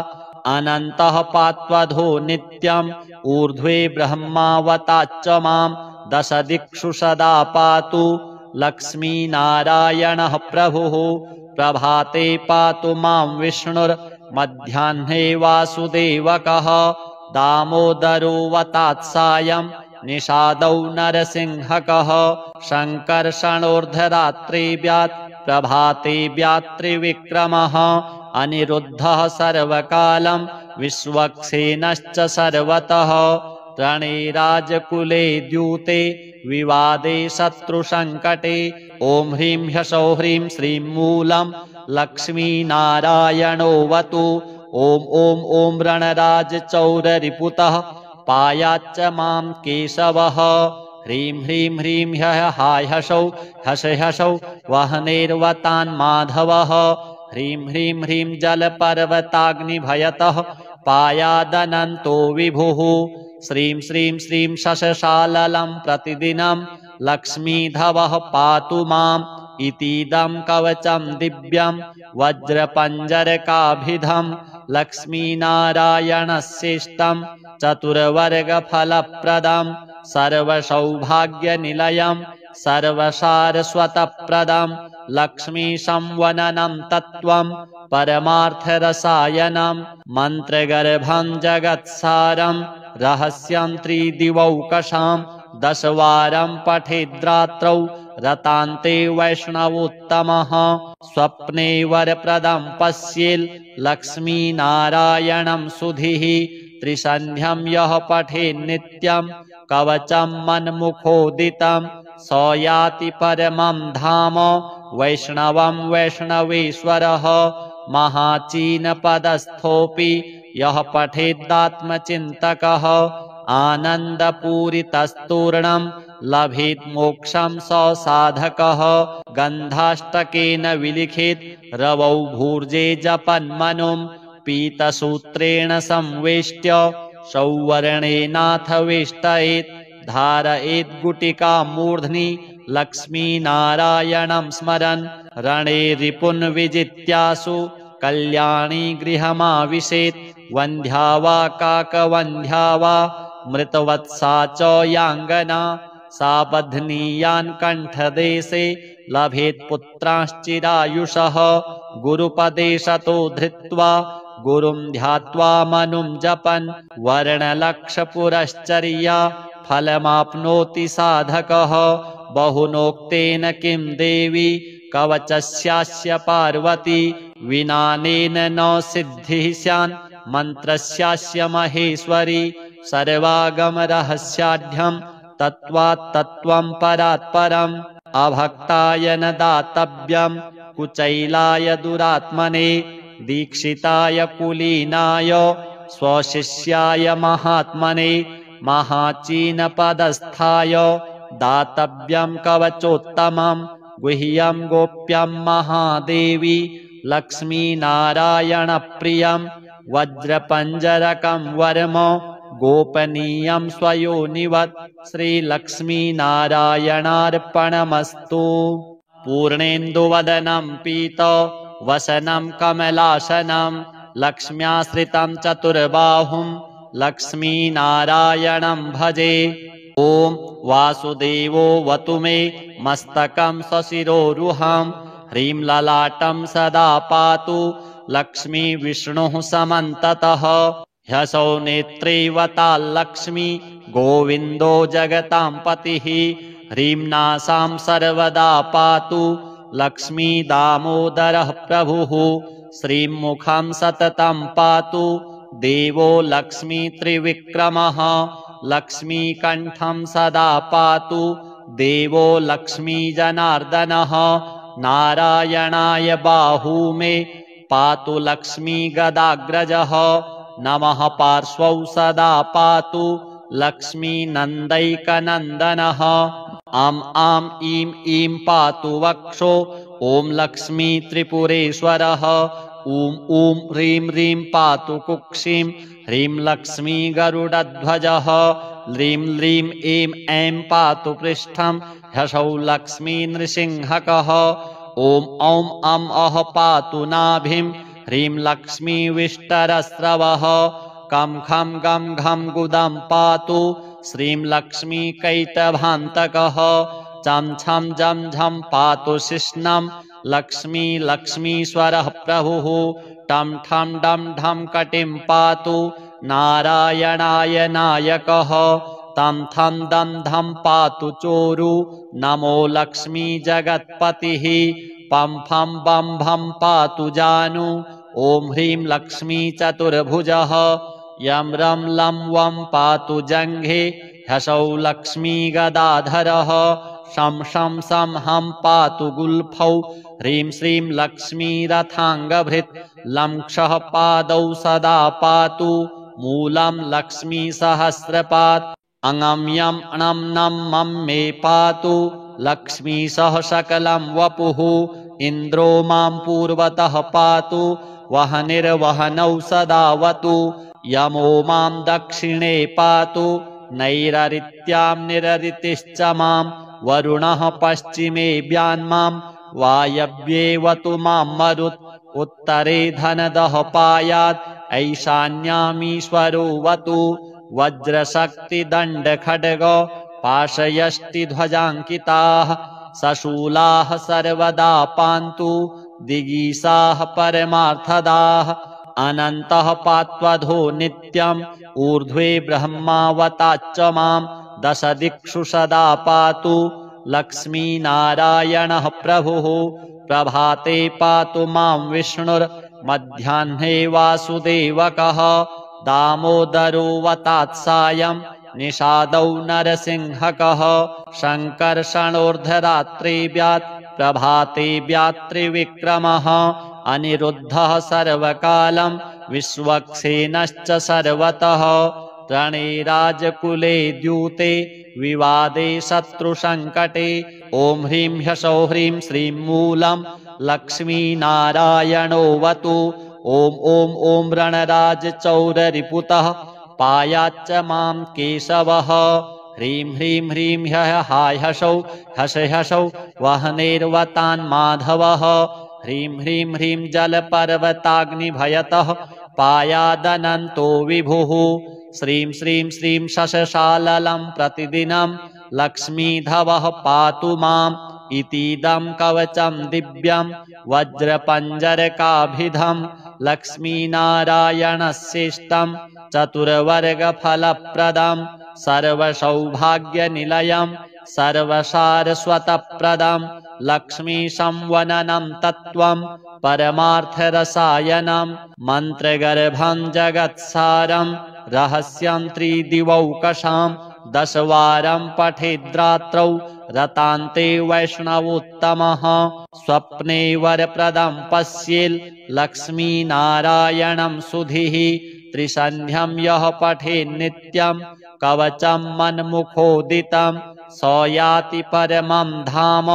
अनन्तः पात्वधो नित्यम् ऊर्ध्वे ब्रह्मावताच्च मां। दश दिक्षु सदा पातु लक्ष्मीनारायणः प्रभुः। प्रभाते पातु मां विष्णुर्मध्याह्ने वासुदेवकः। दामोदरो वतात्सायं निषादौ नरसिंहकः शङ्कर्षणोर्धरात्रिव्यात् प्रभाते व्यात्रिविक्रमः अनिरुद्धः सर्वकालं विश्वक्सेनश्च सर्वतः रणे राजकुले द्यूते विवादे शत्रुसङ्कटे ॐ ह्रीं ह्सौः ह्रीं श्रीं मूलं लक्ष्मीनारायणोऽवतु ॐ ॐ ॐ रणराजचौररिपुतः पायाच्च मां केशवः ह्रीं ह्रीं ह्रीं ह्यः हाय ह्सौः हस ह्सौः वह्नेर्वतान् माधवः ह्रीं ह्रीं ह्रीं जलपर्वताग्निभयतः पायादनन्तो विभुः श्रीं श्रीं श्रीं शशशाललं प्रतिदिनं लक्ष्मीधवः पातु माम् इतीदं कवचं दिव्यं वज्रपञ्जरकाभिधं लक्ष्मीनारायणस्येष्टं चतुर्वर्गफलप्रदं सर्वसौभाग्यनिलयं सर्वसारस्वतप्रदं लक्ष्मीसंवननं तत्त्वं परमार्थरसायनं मन्त्रगर्भं जगत्सारं रहस्यं त्रिदिवौकषां दशवारं पठेद्रात्रौ रतान्ते वैष्णवोत्तमः स्वप्ने वरप्रदं पश्येल् लक्ष्मीनारायणं सुधीः त्रिसन्ध्यं यः पठेन्नित्यं कवचं मन्मुखोदितं स याति परमं धाम वैष्णवं वैष्णवेश्वरः महाचीनपदस्थोऽपि यः पठेदात्मचिन्तकः आनन्दपूरितस्तूर्णं लभेत् मोक्षं स साधकः गन्धाष्टकेन विलिखित रवौ भूर्जे जपन्मनुं पीतसूत्रेण संवेष्ट्य सौवर्णेनाथ वेष्टयेत् धारयेत् गुटिका मूर्ध्नि लक्ष्मीनारायणं स्मरन् रणे रिपुन् विजित्यासु कल्याणी गृहमाविशेत् वन्ध्या वा काकवन्ध्या वा मृतवत्सा च याङ्गना सा बध्नीयान् कण्ठदेशे लभेत् पुत्रांश्चिरायुषः गुरुपदे शतो धृत्वा गुरुं ध्यात्वा मनुं जपन् वर्णलक्षपुरश्चर्या फलमाप्नोति साधकः बहुनोक्तेन किं देवी कवचस्यास्य पार्वती विनानेन न सिद्धिः स्यान् मन्त्रस्यास्य महेश्वरी सर्वागमरहस्याढ्यं तत्त्वात् तत्त्वं परात् परम् अभक्ताय न दातव्यं कुचैलाय दुरात्मने दीक्षिताय कुलीनाय स्वशिष्याय महात्मने महाचीनपदस्थाय दातव्यं कवचोत्तमं गुह्यं गोप्यं महादेवी लक्ष्मीनारायणप्रियं वज्रपञ्जरकं वर्म गोपनीयं स्वयोनिवत् श्रीलक्ष्मीनारायणार्पणमस्तु पूर्णेन्दुवदनं पीत वसनं कमलासनं लक्ष्म्याश्रितं चतुर्बाहुं लक्ष्मीनारायणं भजे ॐ वासुदेवो वतु मे मस्तकं सशिरोरुहं ह्रीं ललाटं सदा पातु लक्ष्मी विष्णुः समन्ततः ह्सौ नेत्रैवताल्लक्ष्मी गोविन्दो जगतां पतिः ह्रीं नासां सर्वदा पातु लक्ष्मी दामोदरः प्रभुः श्रीं मुखं सततं पातु देवो लक्ष्मी त्रिविक्रमः लक्ष्मीकण्ठं सदा पातु देवो लक्ष्मी जनार्दनः नारायणाय बाहू मे पातु लक्ष्मी गदाग्रजः नमः पार्श्वौ सदा पातु लक्ष्मी नन्दैकनन्दनः आम् आम् ईं ईं पातु वक्षो ॐ लक्ष्मी त्रिपुरेश्वरः ॐ ॐ ह्रीं ह्रीं पातु कुक्षिं ह्रीं लक्ष्मी गरुडध्वजः ह्रीं ह्रीं ऐं ऐं पातु पृष्ठं ह्सौ लक्ष्मी नृसिंहकः ॐ औं अं अः पातु नाभिं ह्रीं लक्ष्मी विष्टरस्रवः कं खं गं घं गुदं पातु श्रीं लक्ष्मी कैटभान्तकः चं छं जं झं पातु शिश्नं लक्ष्मी लक्ष्मीश्वरः प्रभुः टं ठं डं ढं कटिं पातु नारायणाय नायकः तं थं दं धं पातु चोरु नमो लक्ष्मी जगत्पतिः पं फं बं भं पातु जानु ॐ ह्रीं लक्ष्मी चतुर्भुजः यं रं लं वं पातु जङ्घे ह्सौः लक्ष्मी गदाधरः शं शं सं हं पातु गुल्फौ ह्रीं श्रीं लक्ष्मी रथाङ्गभृत् लं क्षः पादौ सदा पातु मूलं लक्ष्मी सहस्रपात् अङं यं णं नं मं मे पातु लक्ष्मी सह सकलं वपुः इन्द्रो मां पूर्वतः पातु वहनिर्वहनौ सदावतु यमो मां दक्षिणे पातु नैररित्यां निररितिश्च मां वरुणः पश्चिमे व्यान्मां वायव्येवतु मां मरुत् उत्तरे धनदः पायात् ऐशान्यामीश्वरोऽवतु वज्रशक्तिदण्डखड्ग पाशयष्टिध्वजाङ्किताः सशूलाः सर्वदा पान्तु दिगीसाः परमार्थदाः अनन्तः पात्वधो नित्यम् ऊर्ध्वे ब्रह्मावताच्च मां दशदिक्षु सदा पातु लक्ष्मीनारायणः प्रभुः प्रभाते पातु मां विष्णुर्मध्याह्ने वासुदेवकः दामोदरो वतात्सायं निषादौ नरसिंहकः शङ्कर्षणोर्धरात्रे व्यात् प्रभाते व्यात्रिविक्रमः अनिरुद्धः सर्वकालं विश्वक्सेनश्च सर्वतः रणे राजकुले द्यूते विवादे शत्रुसङ्कटे ॐ ह्रीं ह्सौः ह्रीं श्रीं मूलं लक्ष्मीनारायणोऽवतु ॐ ॐ ॐ रणराजचौररिपुतः पायाच्च मां केशवः ह्रीं ह्रीं ह्रीं ह्सौ ह्सौ वह्नेर्वतान्माधवः ह्रीं ह्रीं ह्रीं जलपर्वताग्निभयतः पायादनन्तो विभुः श्रीं श्रीं श्रीं शशशाललं प्रतिदिनं लक्ष्मीधवः पातु माम् इतीदं कवचं दिव्यं वज्रपञ्जरकाभिधं लक्ष्मीनारायणस्येष्टं चतुर्वर्गफलप्रदं सर्वसौभाग्यनिलयं सर्वसारस्वतप्रदं लक्ष्मीसंवननं तत्त्वं परमार्थरसायनं मन्त्रगर्भं जगत्सारं रहस्यं त्रिदिवौकशां दशवारं पठेद्रात्रौ रतान्ते वैष्णवोत्तमः स्वप्ने वरप्रदं पश्येल् लक्ष्मीनारायणं सुधीः त्रिसन्ध्यं यः पठेन्नित्यं कवचं मन्मुखोदितं स याति परमं धाम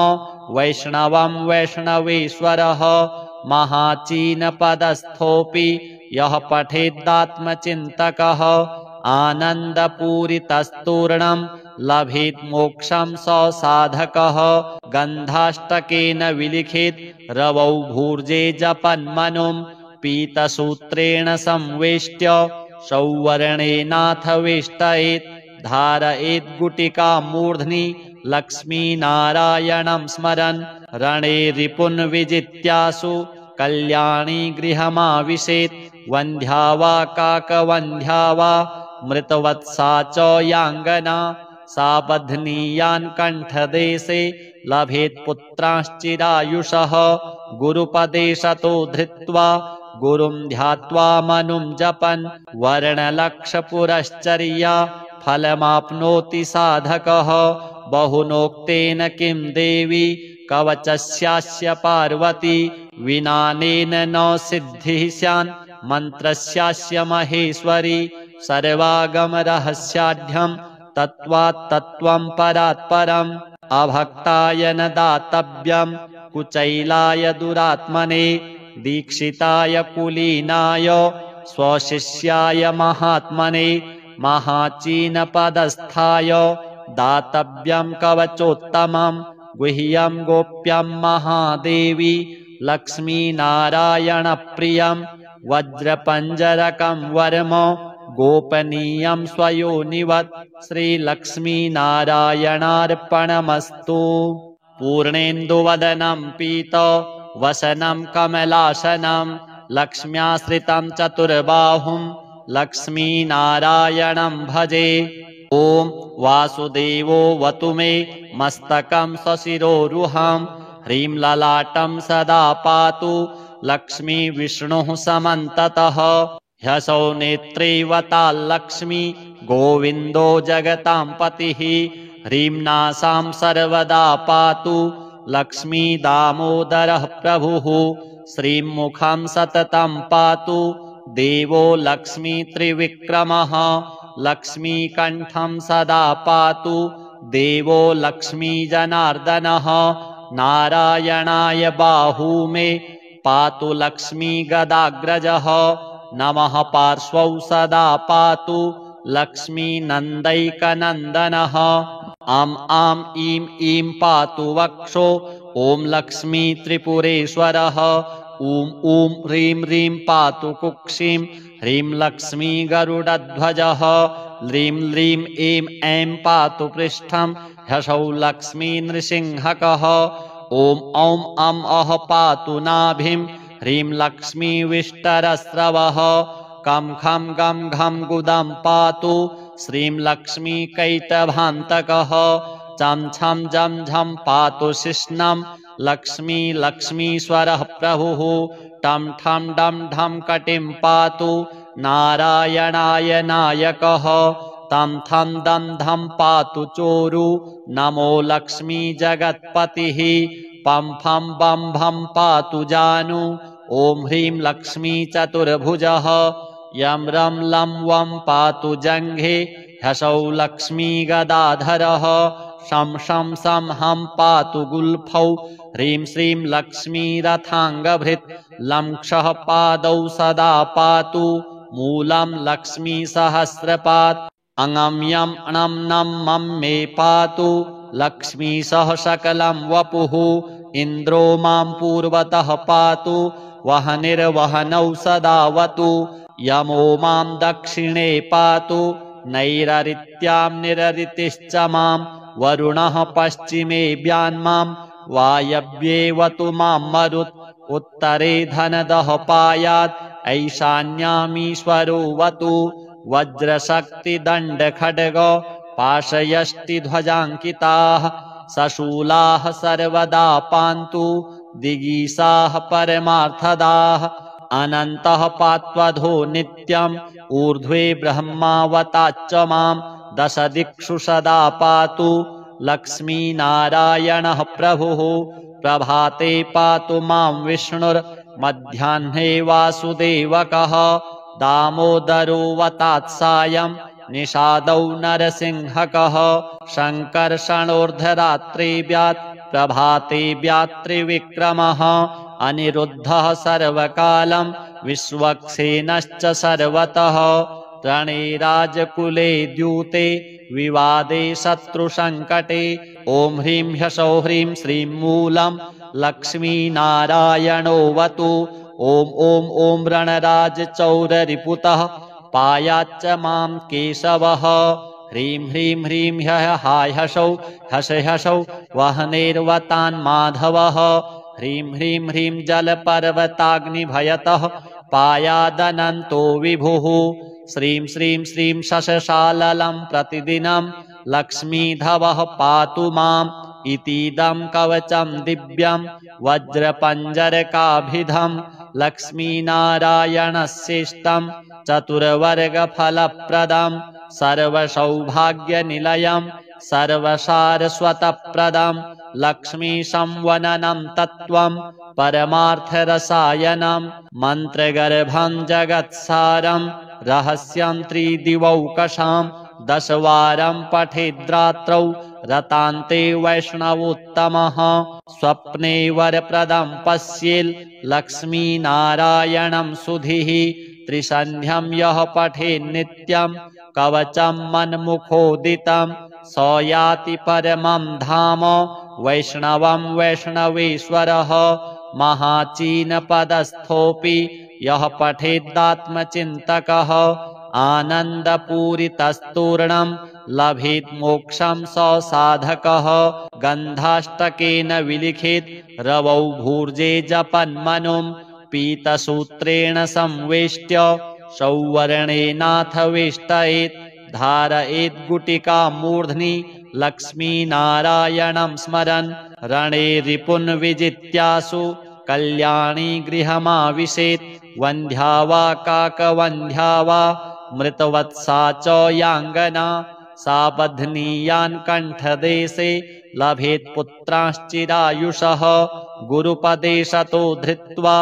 वैष्णवं वैष्णवेश्वरः महाचीनपदस्थोऽपि यः पठेदात्मचिन्तकः आनन्दपूरितस्तूर्णं लभेत् मोक्षं स साधकः गन्धाष्टकेन विलिखेत् रवौ भूर्जे जपन्मनुं पीतसूत्रेण संवेष्ट्य सौवर्णेनाथ वेष्टयेत् धारयेत् गुटिकां मूर्ध्नि लक्ष्मीनारायणं स्मरन् रणे रिपुन् विजित्यासु कल्याणी गृहमाविशेत् वन्ध्या वा काकवन्ध्या वा मृतवत्सा च याङ्गना सा बध्नीयान् कण्ठदेशे लभेत् पुत्रांश्चिरायुषः गुरुपदेशतो धृत्वा गुरुं ध्यात्वा मनुं जपन् वर्णलक्षपुरश्चर्या फलमाप्नोति साधकः बहुनोक्तेन किं देवी कवचस्यास्य पार्वती विनानेन न सिद्धिः स्यान् मन्त्रस्यास्य महेश्वरी सर्वागमरहस्याढ्यं तत्त्वात् तत्त्वं परात् परम् अभक्ताय न दातव्यं कुचैलाय दुरात्मने दीक्षिताय कुलीनाय स्वशिष्याय महात्मने महाचीनपदस्थाय दातव्यं कवचोत्तमं गुह्यं गोप्यं महादेवी लक्ष्मीनारायणप्रियं वज्रपञ्जरकं वर्म गोपनीयं स्वयोनिवत् श्रीलक्ष्मीनारायणार्पणमस्तु पूर्णेन्दुवदनं पीत वसनं कमलासनं लक्ष्म्याश्रितं चतुर्बाहुं लक्ष्मीनारायणं भजे। ॐ वासुदेवो वतु मे मस्तकं सशिरोरुहं। ह्रीं ललाटं सदा पातु लक्ष्मी विष्णुः समन्ततः। ह्सौ नेत्रैवताल्लक्ष्मी गोविन्दो जगतां पतिः। ह्रीं नासां सर्वदा पातु लक्ष्मी दामोदरः प्रभुः। श्रीं मुखं सततं पातु देवो लक्ष्मी त्रिविक्रमः। लक्ष्मीकण्ठं सदा पातु देवो लक्ष्मी जनार्दनः। नारायणाय बाहू मे पातु लक्ष्मी गदाग्रजः। नमः पार्श्वौ सदा पातु लक्ष्मी नन्दैकनन्दनः। आं ईं ईं पातु वक्षो ॐ लक्ष्मी त्रिपुरेश्वरः। ॐ ह्रीं ह्रीं पातु कुक्षिं ह्रीं लक्ष्मी गरुडध्वजः। ह्रीं ह्रीं ऐं ऐं पातु पृष्ठं ह्सौ लक्ष्मी नृसिंहकः। ॐ औं अं अः पातु नाभिं ह्रीं लक्ष्मी विष्टरस्रवः। कं खं गं घं गुदं पातु श्रीं लक्ष्मी कैटभान्तकः। चं छं जं झं पातु शिश्नं लक्ष्मी लक्ष्मीश्वरः प्रभुः। टं ठं डं ढं कटिं पातु नारायणाय नायकः। तं थं दं धं पातु चोरु नमो लक्ष्मी जगत्पतिः। पं फं बं भं पातु जानु ॐ ह्रीं लक्ष्मी चतुर्भुजः। यं रं लं वं पातु जङ्घे ह्सौ लक्ष्मी गदाधरः। शं शं सं हं पातु गुल्फौ ह्रीं श्रीं लक्ष्मी रथाङ्गभृत्। लं क्षः पादौ सदा पातु मूलं लक्ष्मी सहस्रपात्। अङं यं णं नं मं मे पातु लक्ष्मी सह सकलं वपुः। इन्द्रो मां पूर्वतः पातु वहनिर्वहनौ सदावतु। यमो मां दक्षिणे पातु नैररित्यां निररितिश्च मां। वरुणः पश्चिमे व्यान्मां वायव्येवतु मां मरुत्। उत्तरे धनदः पायात् ऐशान्यामीश्वरो वतु। वज्रशक्तिदण्डखड्ग पाशयष्टिध्वजाङ्किताः सशूलाः सर्वदा पान्तु दिगीसाः परमार्थदाः। अनन्तः पात्वधो नित्यम् ऊर्ध्वे ब्रह्मावताच्च मां। दशदिक्षु सदा पातु लक्ष्मीनारायणः प्रभुः। प्रभाते पातु मां विष्णुर्मध्याह्ने वासुदेवकः। दामोदरो वतात्सायं निषादौ नरसिंहकः। शङ्कर्षणोर्धरात्रे व्यात् प्रभाते व्यात्रिविक्रमः। अनिरुद्धः सर्वकालं विश्वक्सेनश्च सर्वतः। रणे राजकुले द्यूते विवादे शत्रुसङ्कटे। ॐ ह्रीं ह्सौ ह्रीं श्रीं मूलं लक्ष्मीनारायणो वतु। ॐ ॐ ॐ रणराजचौररिपुतः पायाच्च मां केशवः। ह्रीं ह्रीं ह्रीं ह्सौ ह्सौ वहनेर्वतान्माधवः। ह्रीं ह्रीं ह्रीं जलपर्वताग्निभयतः पायादनन्तो विभुः। श्रीं श्रीं श्रीं शशशाललं प्रतिदिनं लक्ष्मीधवः पातु माम्। इतीदं कवचं दिव्यं वज्रपञ्जरकाभिधं लक्ष्मीनारायणस्येष्टं चतुर्वर्गफलप्रदं। सर्वसौभाग्यनिलयं सर्वसारस्वतप्रदं लक्ष्मीसंवननं तत्त्वं परमार्थरसायनं। मन्त्रगर्भं जगत्सारं रहस्यं त्रिदिवौकषां। दशवारं पठेद्रात्रौ रतान्ते वैष्णवोत्तमः। स्वप्ने वरप्रदं पश्येल् लक्ष्मीनारायणं सुधीः। त्रिसन्ध्यं यः पठेन्नित्यं कवचं मन्मुखोदितं। स याति परमं धाम वैष्णवं वैष्णवेश्वरः। महाचीनपदस्थोऽपि यः पठेदात्मचिन्तकः। आनन्दपूरितस्तूर्णं लभेत् मोक्षं स साधकः। गन्धाष्टकेन विलिखेत् रवौ भूर्जे जपन्मनुं। पीतसूत्रेण संवेष्ट्य सौवर्णेनाथ वेष्टयेत् धारयेत् गुटिकां मूर्ध्नि लक्ष्मीनारायणं स्मरन् रणे रिपुन् विजित्यासु कल्याणी गृहमाविशेत् वन्ध्या वा काकवन्ध्या वा मृतवत्सा च याङ्गना सा बध्नीयान् कण्ठदेशे लभेत् पुत्रांश्चिरायुषः गुरुपदेशतो धृत्वा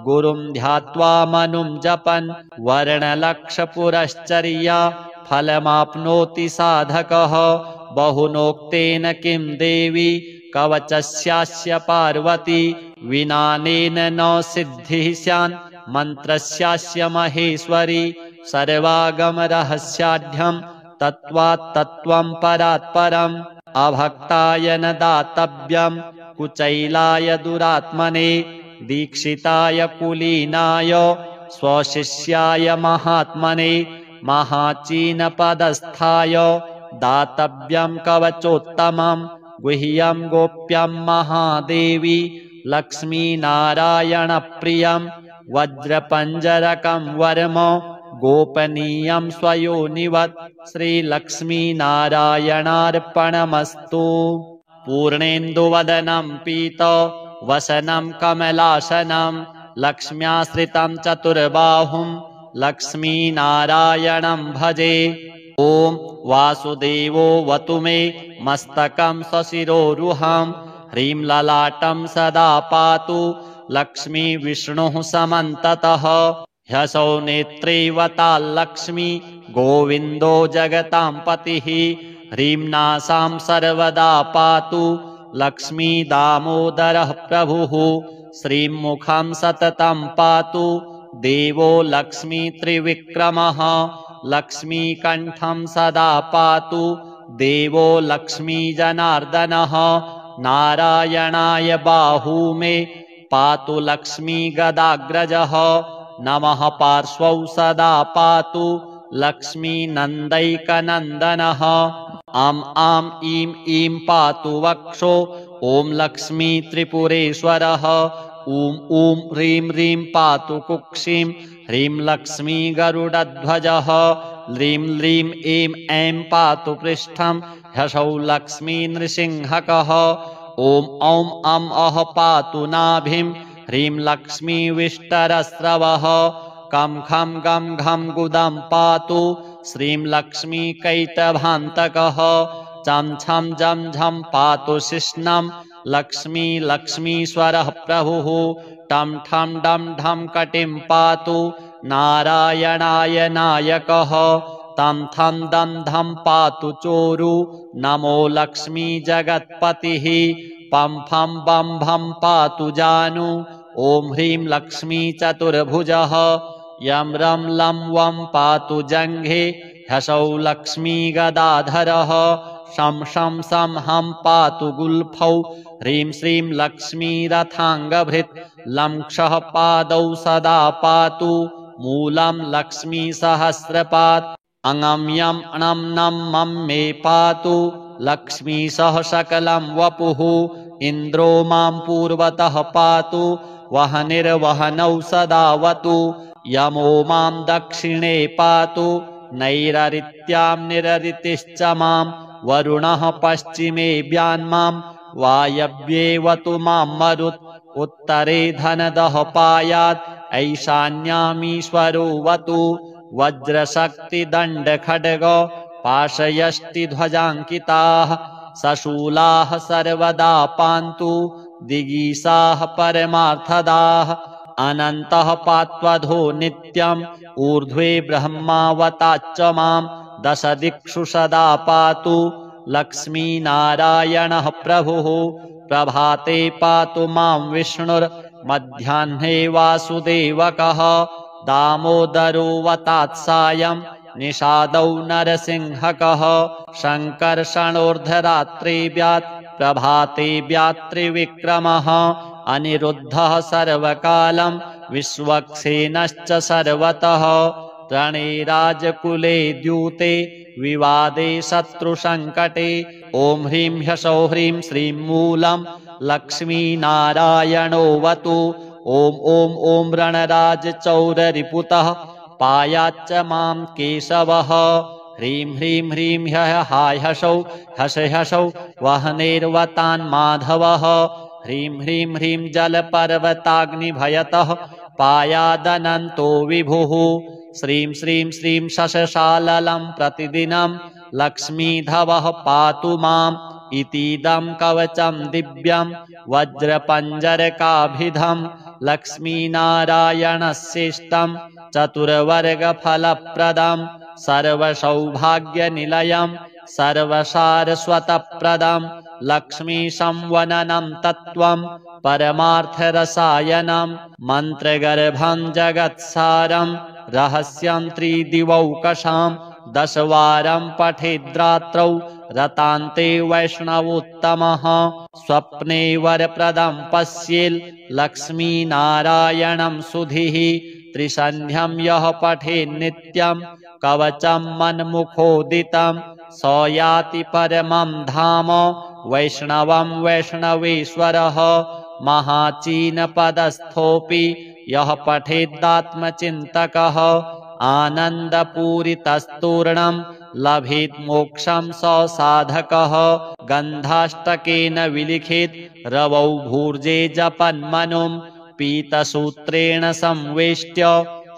गुरुं ध्यात्वा मनुं जपन् वर्णलक्षपुरश्चर्या फलमाप्नोति साधकः बहुनोक्तेन किं देवी कवचस्यास्य पार्वती विनानेन न सिद्धिः स्यान् मन्त्रस्यास्य महेश्वरी सर्वागमरहस्याढ्यं तत्त्वात् तत्त्वं परात् परम् अभक्ताय न दातव्यं कुचैलाय दुरात्मने दीक्षिताय कुलीनाय स्वशिष्याय महात्मने महाचीनपदस्थाय दातव्यं कवचोत्तमं गुह्यं गोप्यं महादेवी लक्ष्मीनारायणप्रियं वज्रपञ्जरकं वर्म गोपनीयं स्वयोनिवत् श्रीलक्ष्मीनारायणार्पणमस्तु। पूर्णेन्दुवदनं पीत वसनं कमलासनं लक्ष्म्याश्रितं चतुर्बाहुं लक्ष्मीनारायणं भजे। ॐ वासुदेवो वतु मे मस्तकं सशिरोरुहं ह्रीं ललाटं सदा पातु लक्ष्मी विष्णुः समन्ततः ह्यसौ नेत्रैवताल्लक्ष्मी गोविन्दो जगतां पतिः ह्रीं नासां सर्वदा पातु लक्ष्मी दामोदरः प्रभुः श्रीं मुखं सततं पातु देवो लक्ष्मी त्रिविक्रमः लक्ष्मीकण्ठं सदा पातु देवो लक्ष्मी जनार्दनः नारायणाय बाहू मे पातु लक्ष्मी गदाग्रजः नमः पार्श्वौ सदा पातु लक्ष्मी नन्दैकनन्दनः आम् आम् ईं ईं पातु वक्षो ॐ लक्ष्मी त्रिपुरेश्वरः ॐ ॐ ह्रीं ह्रीं पातु कुक्षिं ह्रीं लक्ष्मी गरुडध्वजः ह्रीं ह्रीं ऐं ऐं पातु पृष्ठं ह्यसौ लक्ष्मी नृसिंहकः ॐ औं अं अः पातु नाभिं ह्रीं लक्ष्मी विष्टरस्रवः कं खं गं घं गुदं पातु श्रीं लक्ष्मी कैटभान्तकः चं छं जं झं पातु शिश्नं लक्ष्मी लक्ष्मीश्वरः प्रभुः टं ठं डं ढं कटिं पातु नारायणाय नायकः तं थं दं धं पातु चोरु नमो लक्ष्मी जगत्पतिः पं फं बं भं पातु जानु ॐ ह्रीं लक्ष्मी चतुर्भुजः यं रं लं वं पातु जङ्घे ह्यसौ लक्ष्मी गदाधरः शं शं सं हं पातु गुल्फौ ह्रीं श्रीं लक्ष्मी रथाङ्गभृत् लं क्षः पादौ सदा पातु मूलं लक्ष्मी सहस्रपात् अङं यं णं नं मं मे पातु लक्ष्मी सह सकलं वपुः इन्द्रो मां पूर्वतः पातु वहनिर्वहनौ सदावतु यमो मां दक्षिणे पातु नैररित्यां निररितिश्च मां वरुणः पश्चिमे व्यान्मां वायव्येवतु मां मरुत् उत्तरे धनदः पायात् ऐशान्यामीश्वरोऽवतु वज्रशक्तिदण्डखड्ग पाशयष्टिध्वजाङ्किताः सशूलाः सर्वदा पान्तु दिगीसाः परमार्थदाः अनन्तः पात्वधो नित्यम् ऊर्ध्वे ब्रह्मावताच्च मां दशदिक्षु सदा पातु लक्ष्मीनारायणः प्रभुः प्रभाते पातु मां विष्णुर्मध्याह्ने वासुदेवकः दामोदरो वतात्सायं निषादौ नरसिंहकः शङ्कर्षणोर्धरात्रे व्यात् प्रभाते व्यात्रिविक्रमः अनिरुद्धः सर्वकालं विश्वक्सेनश्च सर्वतः रणे राजकुले द्यूते विवादे शत्रुसङ्कटे ॐ ह्रीं ह्यसौ ह्रीं श्रीं मूलं लक्ष्मीनारायणोऽवतु ॐ ॐ ॐ रणराजचौररिपुतः पायाच्च मां केशवः। ह्रीं ह्रीं ह्रीं ह्यः हाय हसौ हस हसौ वह्नेर्वतान् माधवः। ह्रीं ह्रीं ह्रीं जलपर्वताग्निभयतः पायादनन्तो विभुः। श्रीं श्रीं श्रीं शशशाललं प्रतिदिनं लक्ष्मीधवः पातु माम्। इतीदं कवचं दिव्यं वज्रपञ्जरकाभिधं लक्ष्मीनारायणस्येष्टं चतुर्वर्गफलप्रदं सर्वसौभाग्यनिलयं सर्वसारस्वतप्रदं लक्ष्मीसंवननं तत्त्वं परमार्थरसायनं मन्त्रगर्भं जगत्सारं रहस्यं त्रिदिवौकषां दशवारं पठेद्रात्रौ रतान्ते वैष्णवोत्तमः। स्वप्ने वरप्रदं पश्येल् लक्ष्मीनारायणं सुधीः। त्रिसन्ध्यं यः पठेन्नित्यं कवचं मन्मुखोदितं स याति परमं धाम वैष्णवं वैष्णवेश्वरः। महाचीनपदस्थोऽपि यः पठेदात्मचिन्तकः आनन्दपूरितस्तूर्णं लभेत् मोक्षं स साधकः। गन्धाष्टकेन विलिखेत् रवौ भूर्जे जपन्मनुं पीतसूत्रेण संवेष्ट्य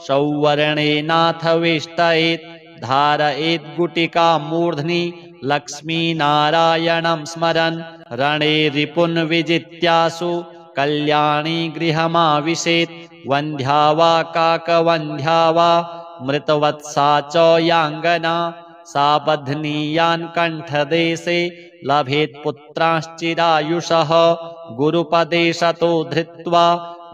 सौवर्णेनाथ वेष्टयेत्। धारयेत् गुटिकां मूर्ध्नि लक्ष्मीनारायणं स्मरन् रणे रिपुन् विजित्यासु कल्याणी गृहमाविशेत्। वन्ध्या वा काकवन्ध्या वा मृतवत्सा च याङ्गना सा बध्नीयान् कण्ठदेशे लभेत् पुत्रांश्चिरायुषः। गुरुपदेशतो धृत्वा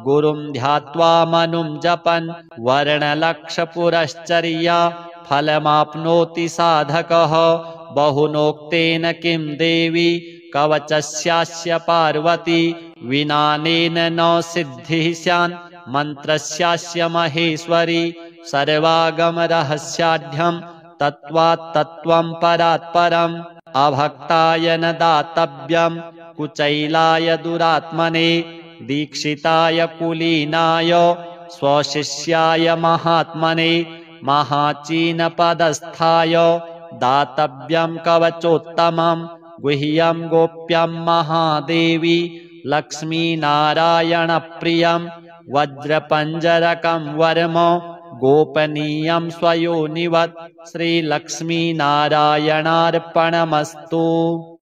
गुरुं ध्यात्वा मनुं जपन् वर्णलक्षपुरश्चर्या फलमाप्नोति साधकः। बहुनोक्तेन किं देवी कवचस्यास्य पार्वती विनानेन न सिद्धिः स्यान् मन्त्रस्यास्य महेश्वरी। सर्वागमरहस्याढ्यं तत्त्वात् तत्त्वं परात् परम् अभक्ताय न दातव्यं कुचैलाय दुरात्मने दीक्षिताय कुलीनाय स्वशिष्याय महात्मने महाचीनपदस्थाय दातव्यं कवचोत्तमं गुह्यं गोप्यं महादेवी लक्ष्मीनारायणप्रियं वज्रपञ्जरकं वर्म गोपनीयं स्वयोनिवत् श्रीलक्ष्मीनारायणार्पणमस्तु।